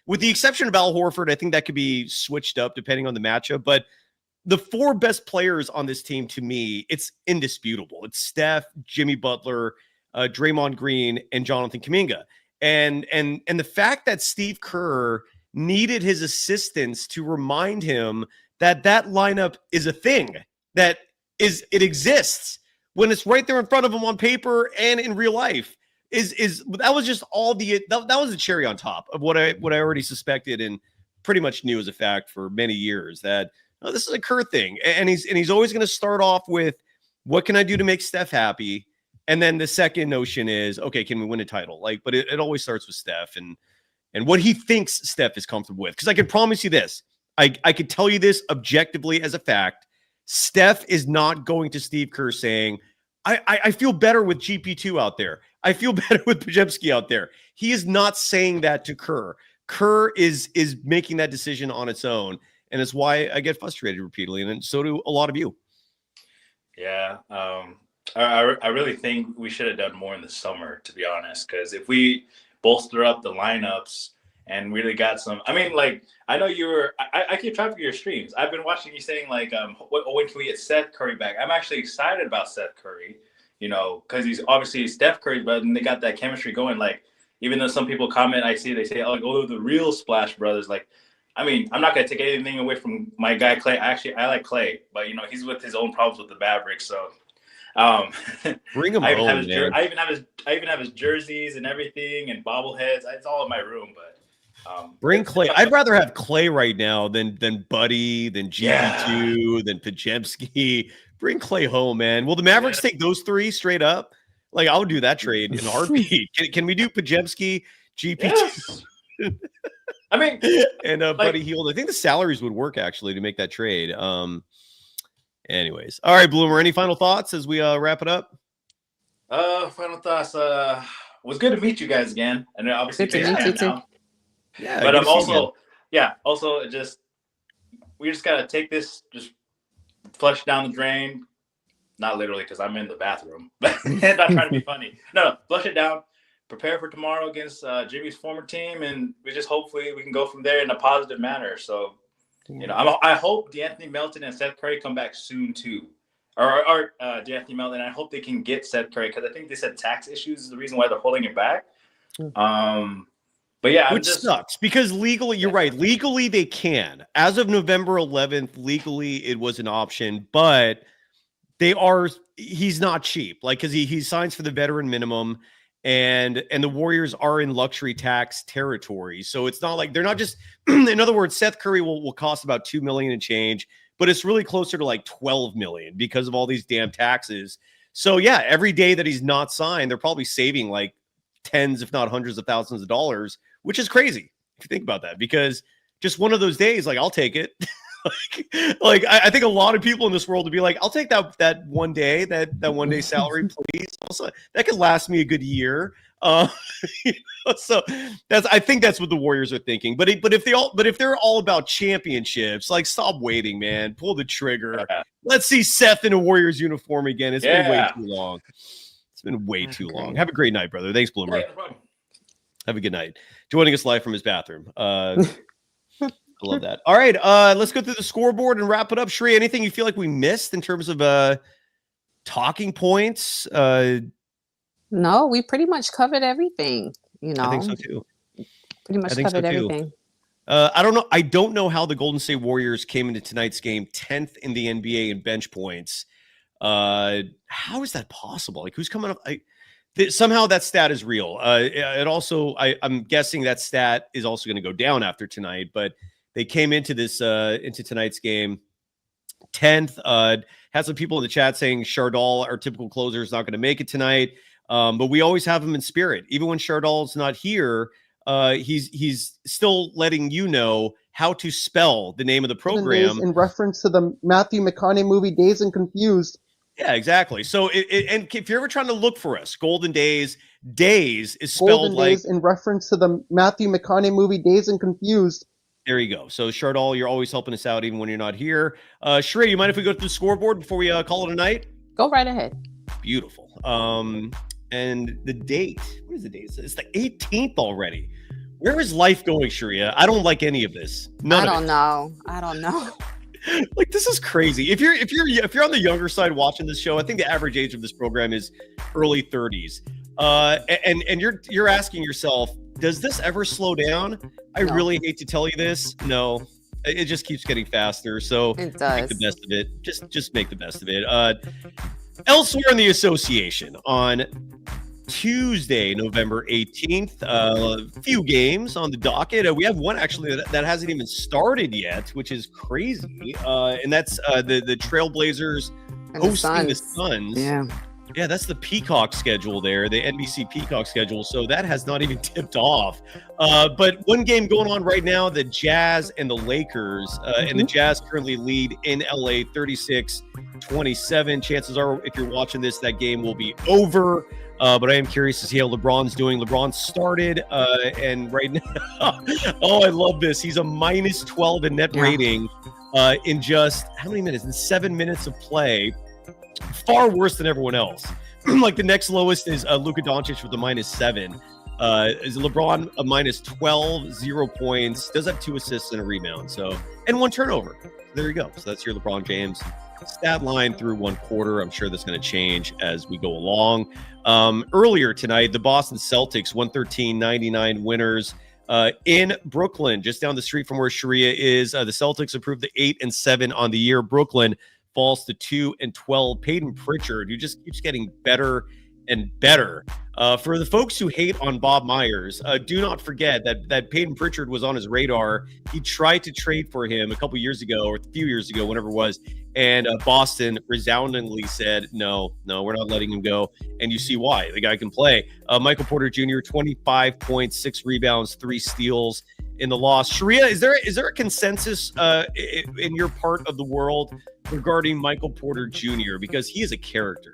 with the exception of Al Horford, I think that could be switched up depending on the matchup. But the four best players on this team, to me, it's indisputable. It's Steph, Jimmy Butler, Draymond Green, and Jonathan Kuminga. And the fact that Steve Kerr needed his assistants to remind him that lineup is a thing, that it exists when it's right there in front of him on paper and in real life that was just all that was the cherry on top of what I already suspected and pretty much knew as a fact for many years that this is a Kerr thing. And he's always going to start off with what can I do to make Steph happy? And then the second notion is, okay, can we win a title? But it always starts with Steph and what he thinks Steph is comfortable with. Because I can promise you this, I could tell you this objectively as a fact. Steph is not going to Steve Kerr saying, I feel better with GP2 out there. I feel better with Podziemski out there. He is not saying that to Kerr. Kerr is making that decision on its own. And it's why I get frustrated repeatedly. And so do a lot of you. Yeah. I really think we should have done more in the summer, to be honest, because if we bolster up the lineups and really got some, I mean, I know I keep track of your streams. I've been watching you saying when can we get Seth Curry back? I'm actually excited about Seth Curry, because he's obviously Steph Curry, but then they got that chemistry going. Even though some people comment, they say, oh, the real Splash Brothers. I mean, I'm not going to take anything away from my guy, Clay. I like Clay, but he's with his own problems with the Mavericks. So, bring him home, man. I even have his jerseys and everything and bobbleheads. It's all in my room, but. Bring Clay. I'd rather have Clay right now than Buddy, than GP2, than Podziemski. Bring Clay home, man. Will the Mavericks take those three straight up? I would do that trade in a heartbeat. Can we do Podziemski, GP2? Yes. I mean, and Buddy Hield. I think the salaries would work actually to make that trade. Anyways, all right, Bloomer. Any final thoughts as we wrap it up? Final thoughts. Was good to meet you guys again, and obviously now. Yeah, but I'm also we just gotta take this, just flush down the drain. Not literally, because I'm in the bathroom. Not trying to be funny. No, flush it down. Prepare for tomorrow against Jimmy's former team, and hopefully we can go from there in a positive manner. So, I hope DeAnthony Melton and Seth Curry come back soon too, or DeAnthony Melton. I hope they can get Seth Curry because I think they said tax issues is the reason why they're holding it back. But yeah, which sucks because legally, you're right. Legally, they can. As of November 11th, legally, it was an option, but he's not cheap. Like, because he signs for the veteran minimum, and the Warriors are in luxury tax territory. So it's not like they're not just, in other words, Seth Curry will cost about $2 million and change, but it's really closer to like $12 million because of all these damn taxes. So yeah, every day that he's not signed, they're probably saving like tens, if not hundreds of thousands of dollars, which is crazy if you think about that, because just one of those days, like, I'll take it. like I think a lot of people in this world would be like, I'll take that one day, that one day salary, please. Also, that could last me a good year. So I think that's what the Warriors are thinking. But if they're all about championships, like, stop waiting, man. Pull the trigger. Let's see Seth in a Warriors uniform again. It's been way too long. It's been way too long. Have a great night, brother. Thanks, Bloomer. Have a good night. Joining us live from his bathroom. I love that. All right, let's go through the scoreboard and wrap it up. Shree, anything you feel like we missed in terms of talking points? No, we pretty much covered everything. I think so too. Pretty much covered everything. I don't know. I don't know how the Golden State Warriors came into tonight's game 10th in the NBA in bench points. How is that possible? Like, who's coming up? Somehow that stat is real. It also, I'm guessing that stat is also going to go down after tonight, but they came into into tonight's game 10th. Had some people in the chat saying Chardal, our typical closer, is not going to make it tonight. But we always have him in spirit. Even when Chardal's not here, he's still letting you know how to spell the name of the program. In reference to the Matthew McConaughey movie Dazed and Confused. Yeah, exactly. So, and if you're ever trying to look for us, Golden Days, Days is spelled like... Days in reference to the Matthew McConaughey movie Dazed and Confused. There you go. So, Chardal, you're always helping us out even when you're not here. Sheree, you mind if we go through the scoreboard before we call it a night? Go right ahead. Beautiful. And the date, what is the date? It's the 18th already. Where is life going, Sharia? I don't like any of this. I don't know. Like, this is crazy. If you're on the younger side watching this show, I think the average age of this program is early 30s. And you're asking yourself, does this ever slow down? I really hate to tell you this. No, it just keeps getting faster. So it does. Make the best of it. Just make the best of it. Elsewhere in the association on Tuesday, November 18th, a few games on the docket. We have one actually that hasn't even started yet, which is crazy. And that's the Trailblazers hosting the Suns. Yeah, that's the Peacock schedule there, the NBC Peacock schedule. So that has not even tipped off. But one game going on right now, the Jazz and the Lakers. And the Jazz currently lead in LA 36-27. Chances are, if you're watching this, that game will be over. But I am curious to see how LeBron's doing. LeBron started, and right now, oh, I love this. He's a minus 12 in net rating in just, how many minutes? In 7 minutes of play. Far worse than everyone else. Like, the next lowest is Luka Doncic with a minus 7. Is LeBron a minus 12, 0 points, does have 2 assists and a rebound, so, and 1 turnover. There you go. So that's your LeBron James stat line through 1 quarter. I'm sure that's going to change as we go along. Earlier tonight, the Boston Celtics 113-99 winners in Brooklyn, just down the street from where Sharia is. The Celtics improved to 8-7 on the year. Brooklyn falls to 2-12. Peyton Pritchard, who just keeps getting better and better. For the folks who hate on Bob Myers, do not forget that Peyton Pritchard was on his radar. He tried to trade for him a couple years ago, or a few years ago, whenever it was, and Boston resoundingly said, no, we're not letting him go. And you see why. The guy can play. Michael Porter Jr., 25 points, 6 rebounds, 3 steals in the loss. Sharia, is there a consensus in your part of the world regarding Michael Porter Jr.? Because he is a character.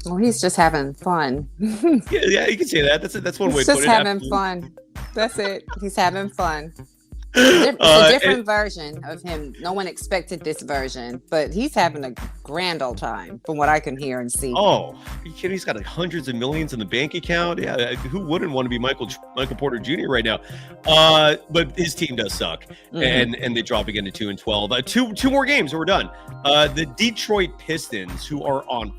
Well, he's just having fun. yeah, you can say that. That's one way to put it. He's just having fun. That's it. He's having fun. It's a different version of him. No one expected this version, but he's having a grand old time from what I can hear and see. Oh, are you kidding? He's got like hundreds of millions in the bank account. Yeah, who wouldn't want to be Michael Porter Jr. right now? But his team does suck, and they drop again to 2-12. Two more games and we're done. The Detroit Pistons, who are on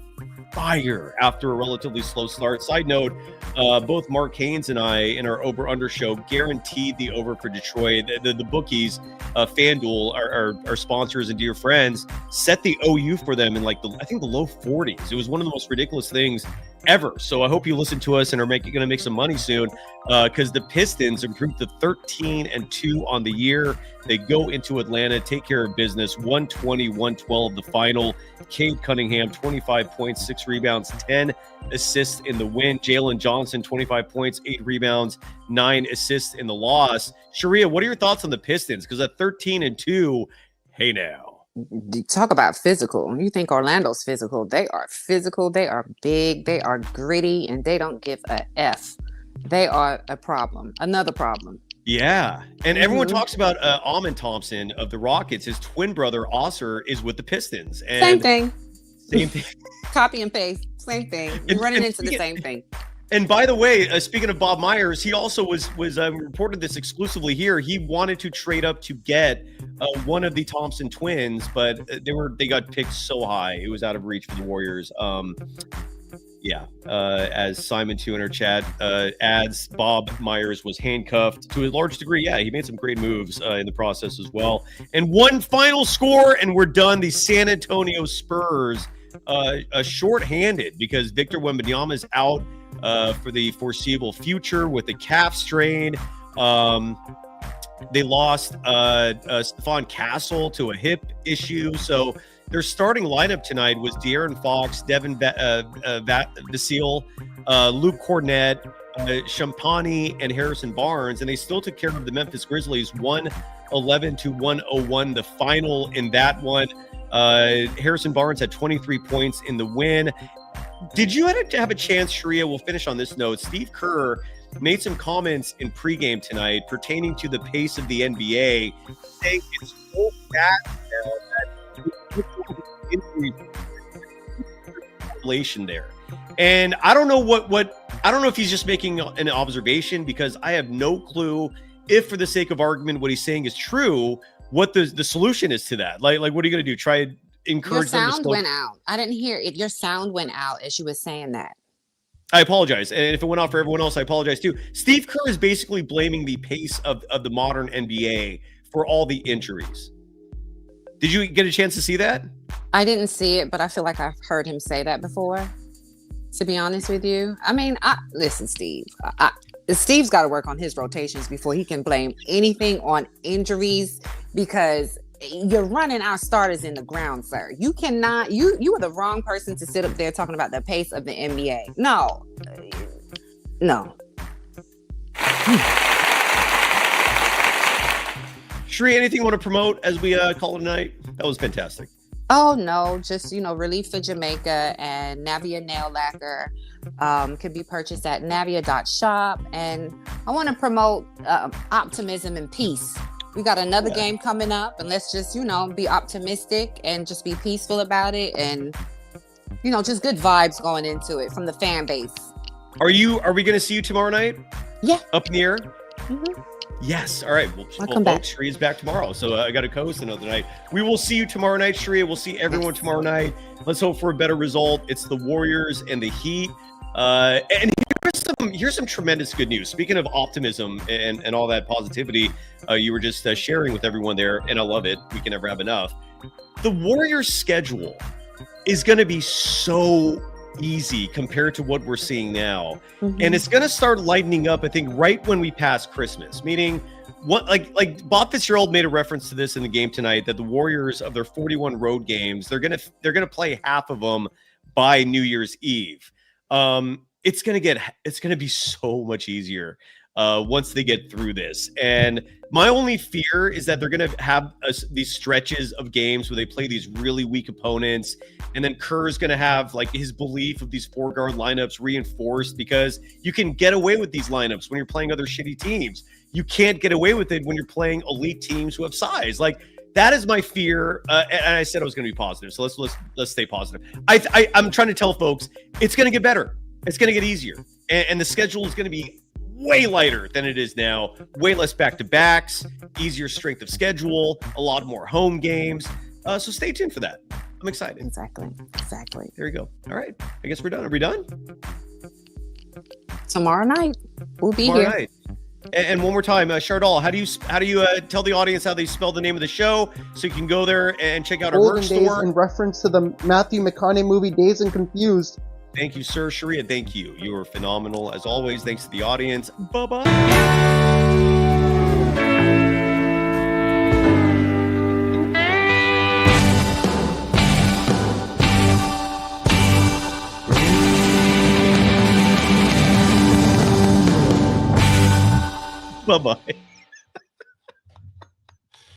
fire after a relatively slow start. Side note, both Mark Haynes and I in our over-under show guaranteed the over for Detroit. The bookies, FanDuel, our sponsors and dear friends, set the OU for them in like I think the low 40s. It was one of the most ridiculous things ever. So I hope you listen to us and are going to make some money soon, because the Pistons improved to 13-2 on the year. They go into Atlanta, take care of business, 120-112 the final. Cade Cunningham, 25 points, 6 rebounds, 10 assists in the win. Jalen Johnson, 25 points, 8 rebounds, 9 assists in the loss. Sharia, what are your thoughts on the Pistons? Because at 13-2, hey now. Talk about physical. You think Orlando's physical. They are physical. They are big. They are gritty. And they don't give a F. They are a problem. Another problem. Yeah. And everyone talks about Amen Thompson of the Rockets. His twin brother, Osser, is with the Pistons. And same thing. Same thing. Copy and paste. Same thing. You're running into the same thing. And by the way, speaking of Bob Myers, he also was reported this exclusively here. He wanted to trade up to get one of the Thompson twins, but they got picked so high it was out of reach for the Warriors. As Simon too in our chat adds, Bob Myers was handcuffed to a large degree. Yeah, he made some great moves in the process as well. And one final score, and we're done. The San Antonio Spurs shorthanded because Victor Wembanyama is out for the foreseeable future with a calf strain. They lost Stephon Castle to a hip issue. So their starting lineup tonight was De'Aaron Fox, Devin Vassell, Luke Cornett, Champagny, and Harrison Barnes. And they still took care of the Memphis Grizzlies 111-101, the final in that one. Harrison Barnes had 23 points in the win. Did you have a chance, Sharia? We'll finish on this note. Steve Kerr made some comments in pregame tonight pertaining to the pace of the NBA, saying it's so fast now that population there. And I don't know I don't know if he's just making an observation, because I have no clue if, for the sake of argument, what he's saying is true, what the solution is to that. Like what are you going to do? Try and encourage them to sound went out. I didn't hear it. Your sound went out as you were saying that. I apologize. And if it went off for everyone else, I apologize too. Steve Kerr is basically blaming the pace of the modern NBA for all the injuries. Did you get a chance to see that? I didn't see it, but I feel like I've heard him say that before, to be honest with you. I mean, listen, Steve. Steve's got to work on his rotations before he can blame anything on injuries, because you're running our starters in the ground, sir. You cannot, you are the wrong person to sit up there talking about the pace of the NBA. No. Shri, anything you want to promote as we call it a night? That was fantastic. Oh, no, just, Relief for Jamaica and Navia Nail Lacquer can be purchased at navia.shop. And I want to promote optimism and peace. We got another game coming up, and let's just, be optimistic and just be peaceful about it. And, just good vibes going into it from the fan base. Are we going to see you tomorrow night? Yeah. Up in the air? Mm-hmm. Yes. All right. Well, come back. Shri is back tomorrow, so I got to co-host another night. We will see you tomorrow night, Shri. We'll see everyone tomorrow night. Let's hope for a better result. It's the Warriors and the Heat. And here's some tremendous good news. Speaking of optimism and all that positivity, you were just sharing with everyone there, and I love it. We can never have enough. The Warriors' schedule is going to be so easy compared to what we're seeing now. Mm-hmm. And it's going to start lightening up, I think, right when we pass Christmas, meaning what like Bob Fitzgerald made a reference to this in the game tonight, that the Warriors, of their 41 road games, they're going to play half of them by New Year's Eve. It's going to be so much easier once they get through this. And my only fear is that they're going to have these stretches of games where they play these really weak opponents. And then Kerr's going to have like his belief of these 4-guard lineups reinforced, because you can get away with these lineups when you're playing other shitty teams. You can't get away with it when you're playing elite teams who have size. Like, that is my fear. And I said I was going to be positive. So let's stay positive. I'm trying to tell folks it's going to get better. It's going to get easier. And the schedule is going to be way lighter than it is now. Way less back-to-backs, easier strength of schedule, a lot more home games. So stay tuned for that. I'm excited. Exactly. There you go. All right. I guess we're done. Are we done? Tomorrow night, we'll be Tomorrow here. night. And one more time, Chardal, how do you tell the audience how they spell the name of the show so you can go there and check out our Golden merch Days store? in reference to the Matthew McConaughey movie Dazed and Confused. Thank you, sir. Sharia, thank you. You are phenomenal. As always, thanks to the audience. Bye-bye. Bye-bye.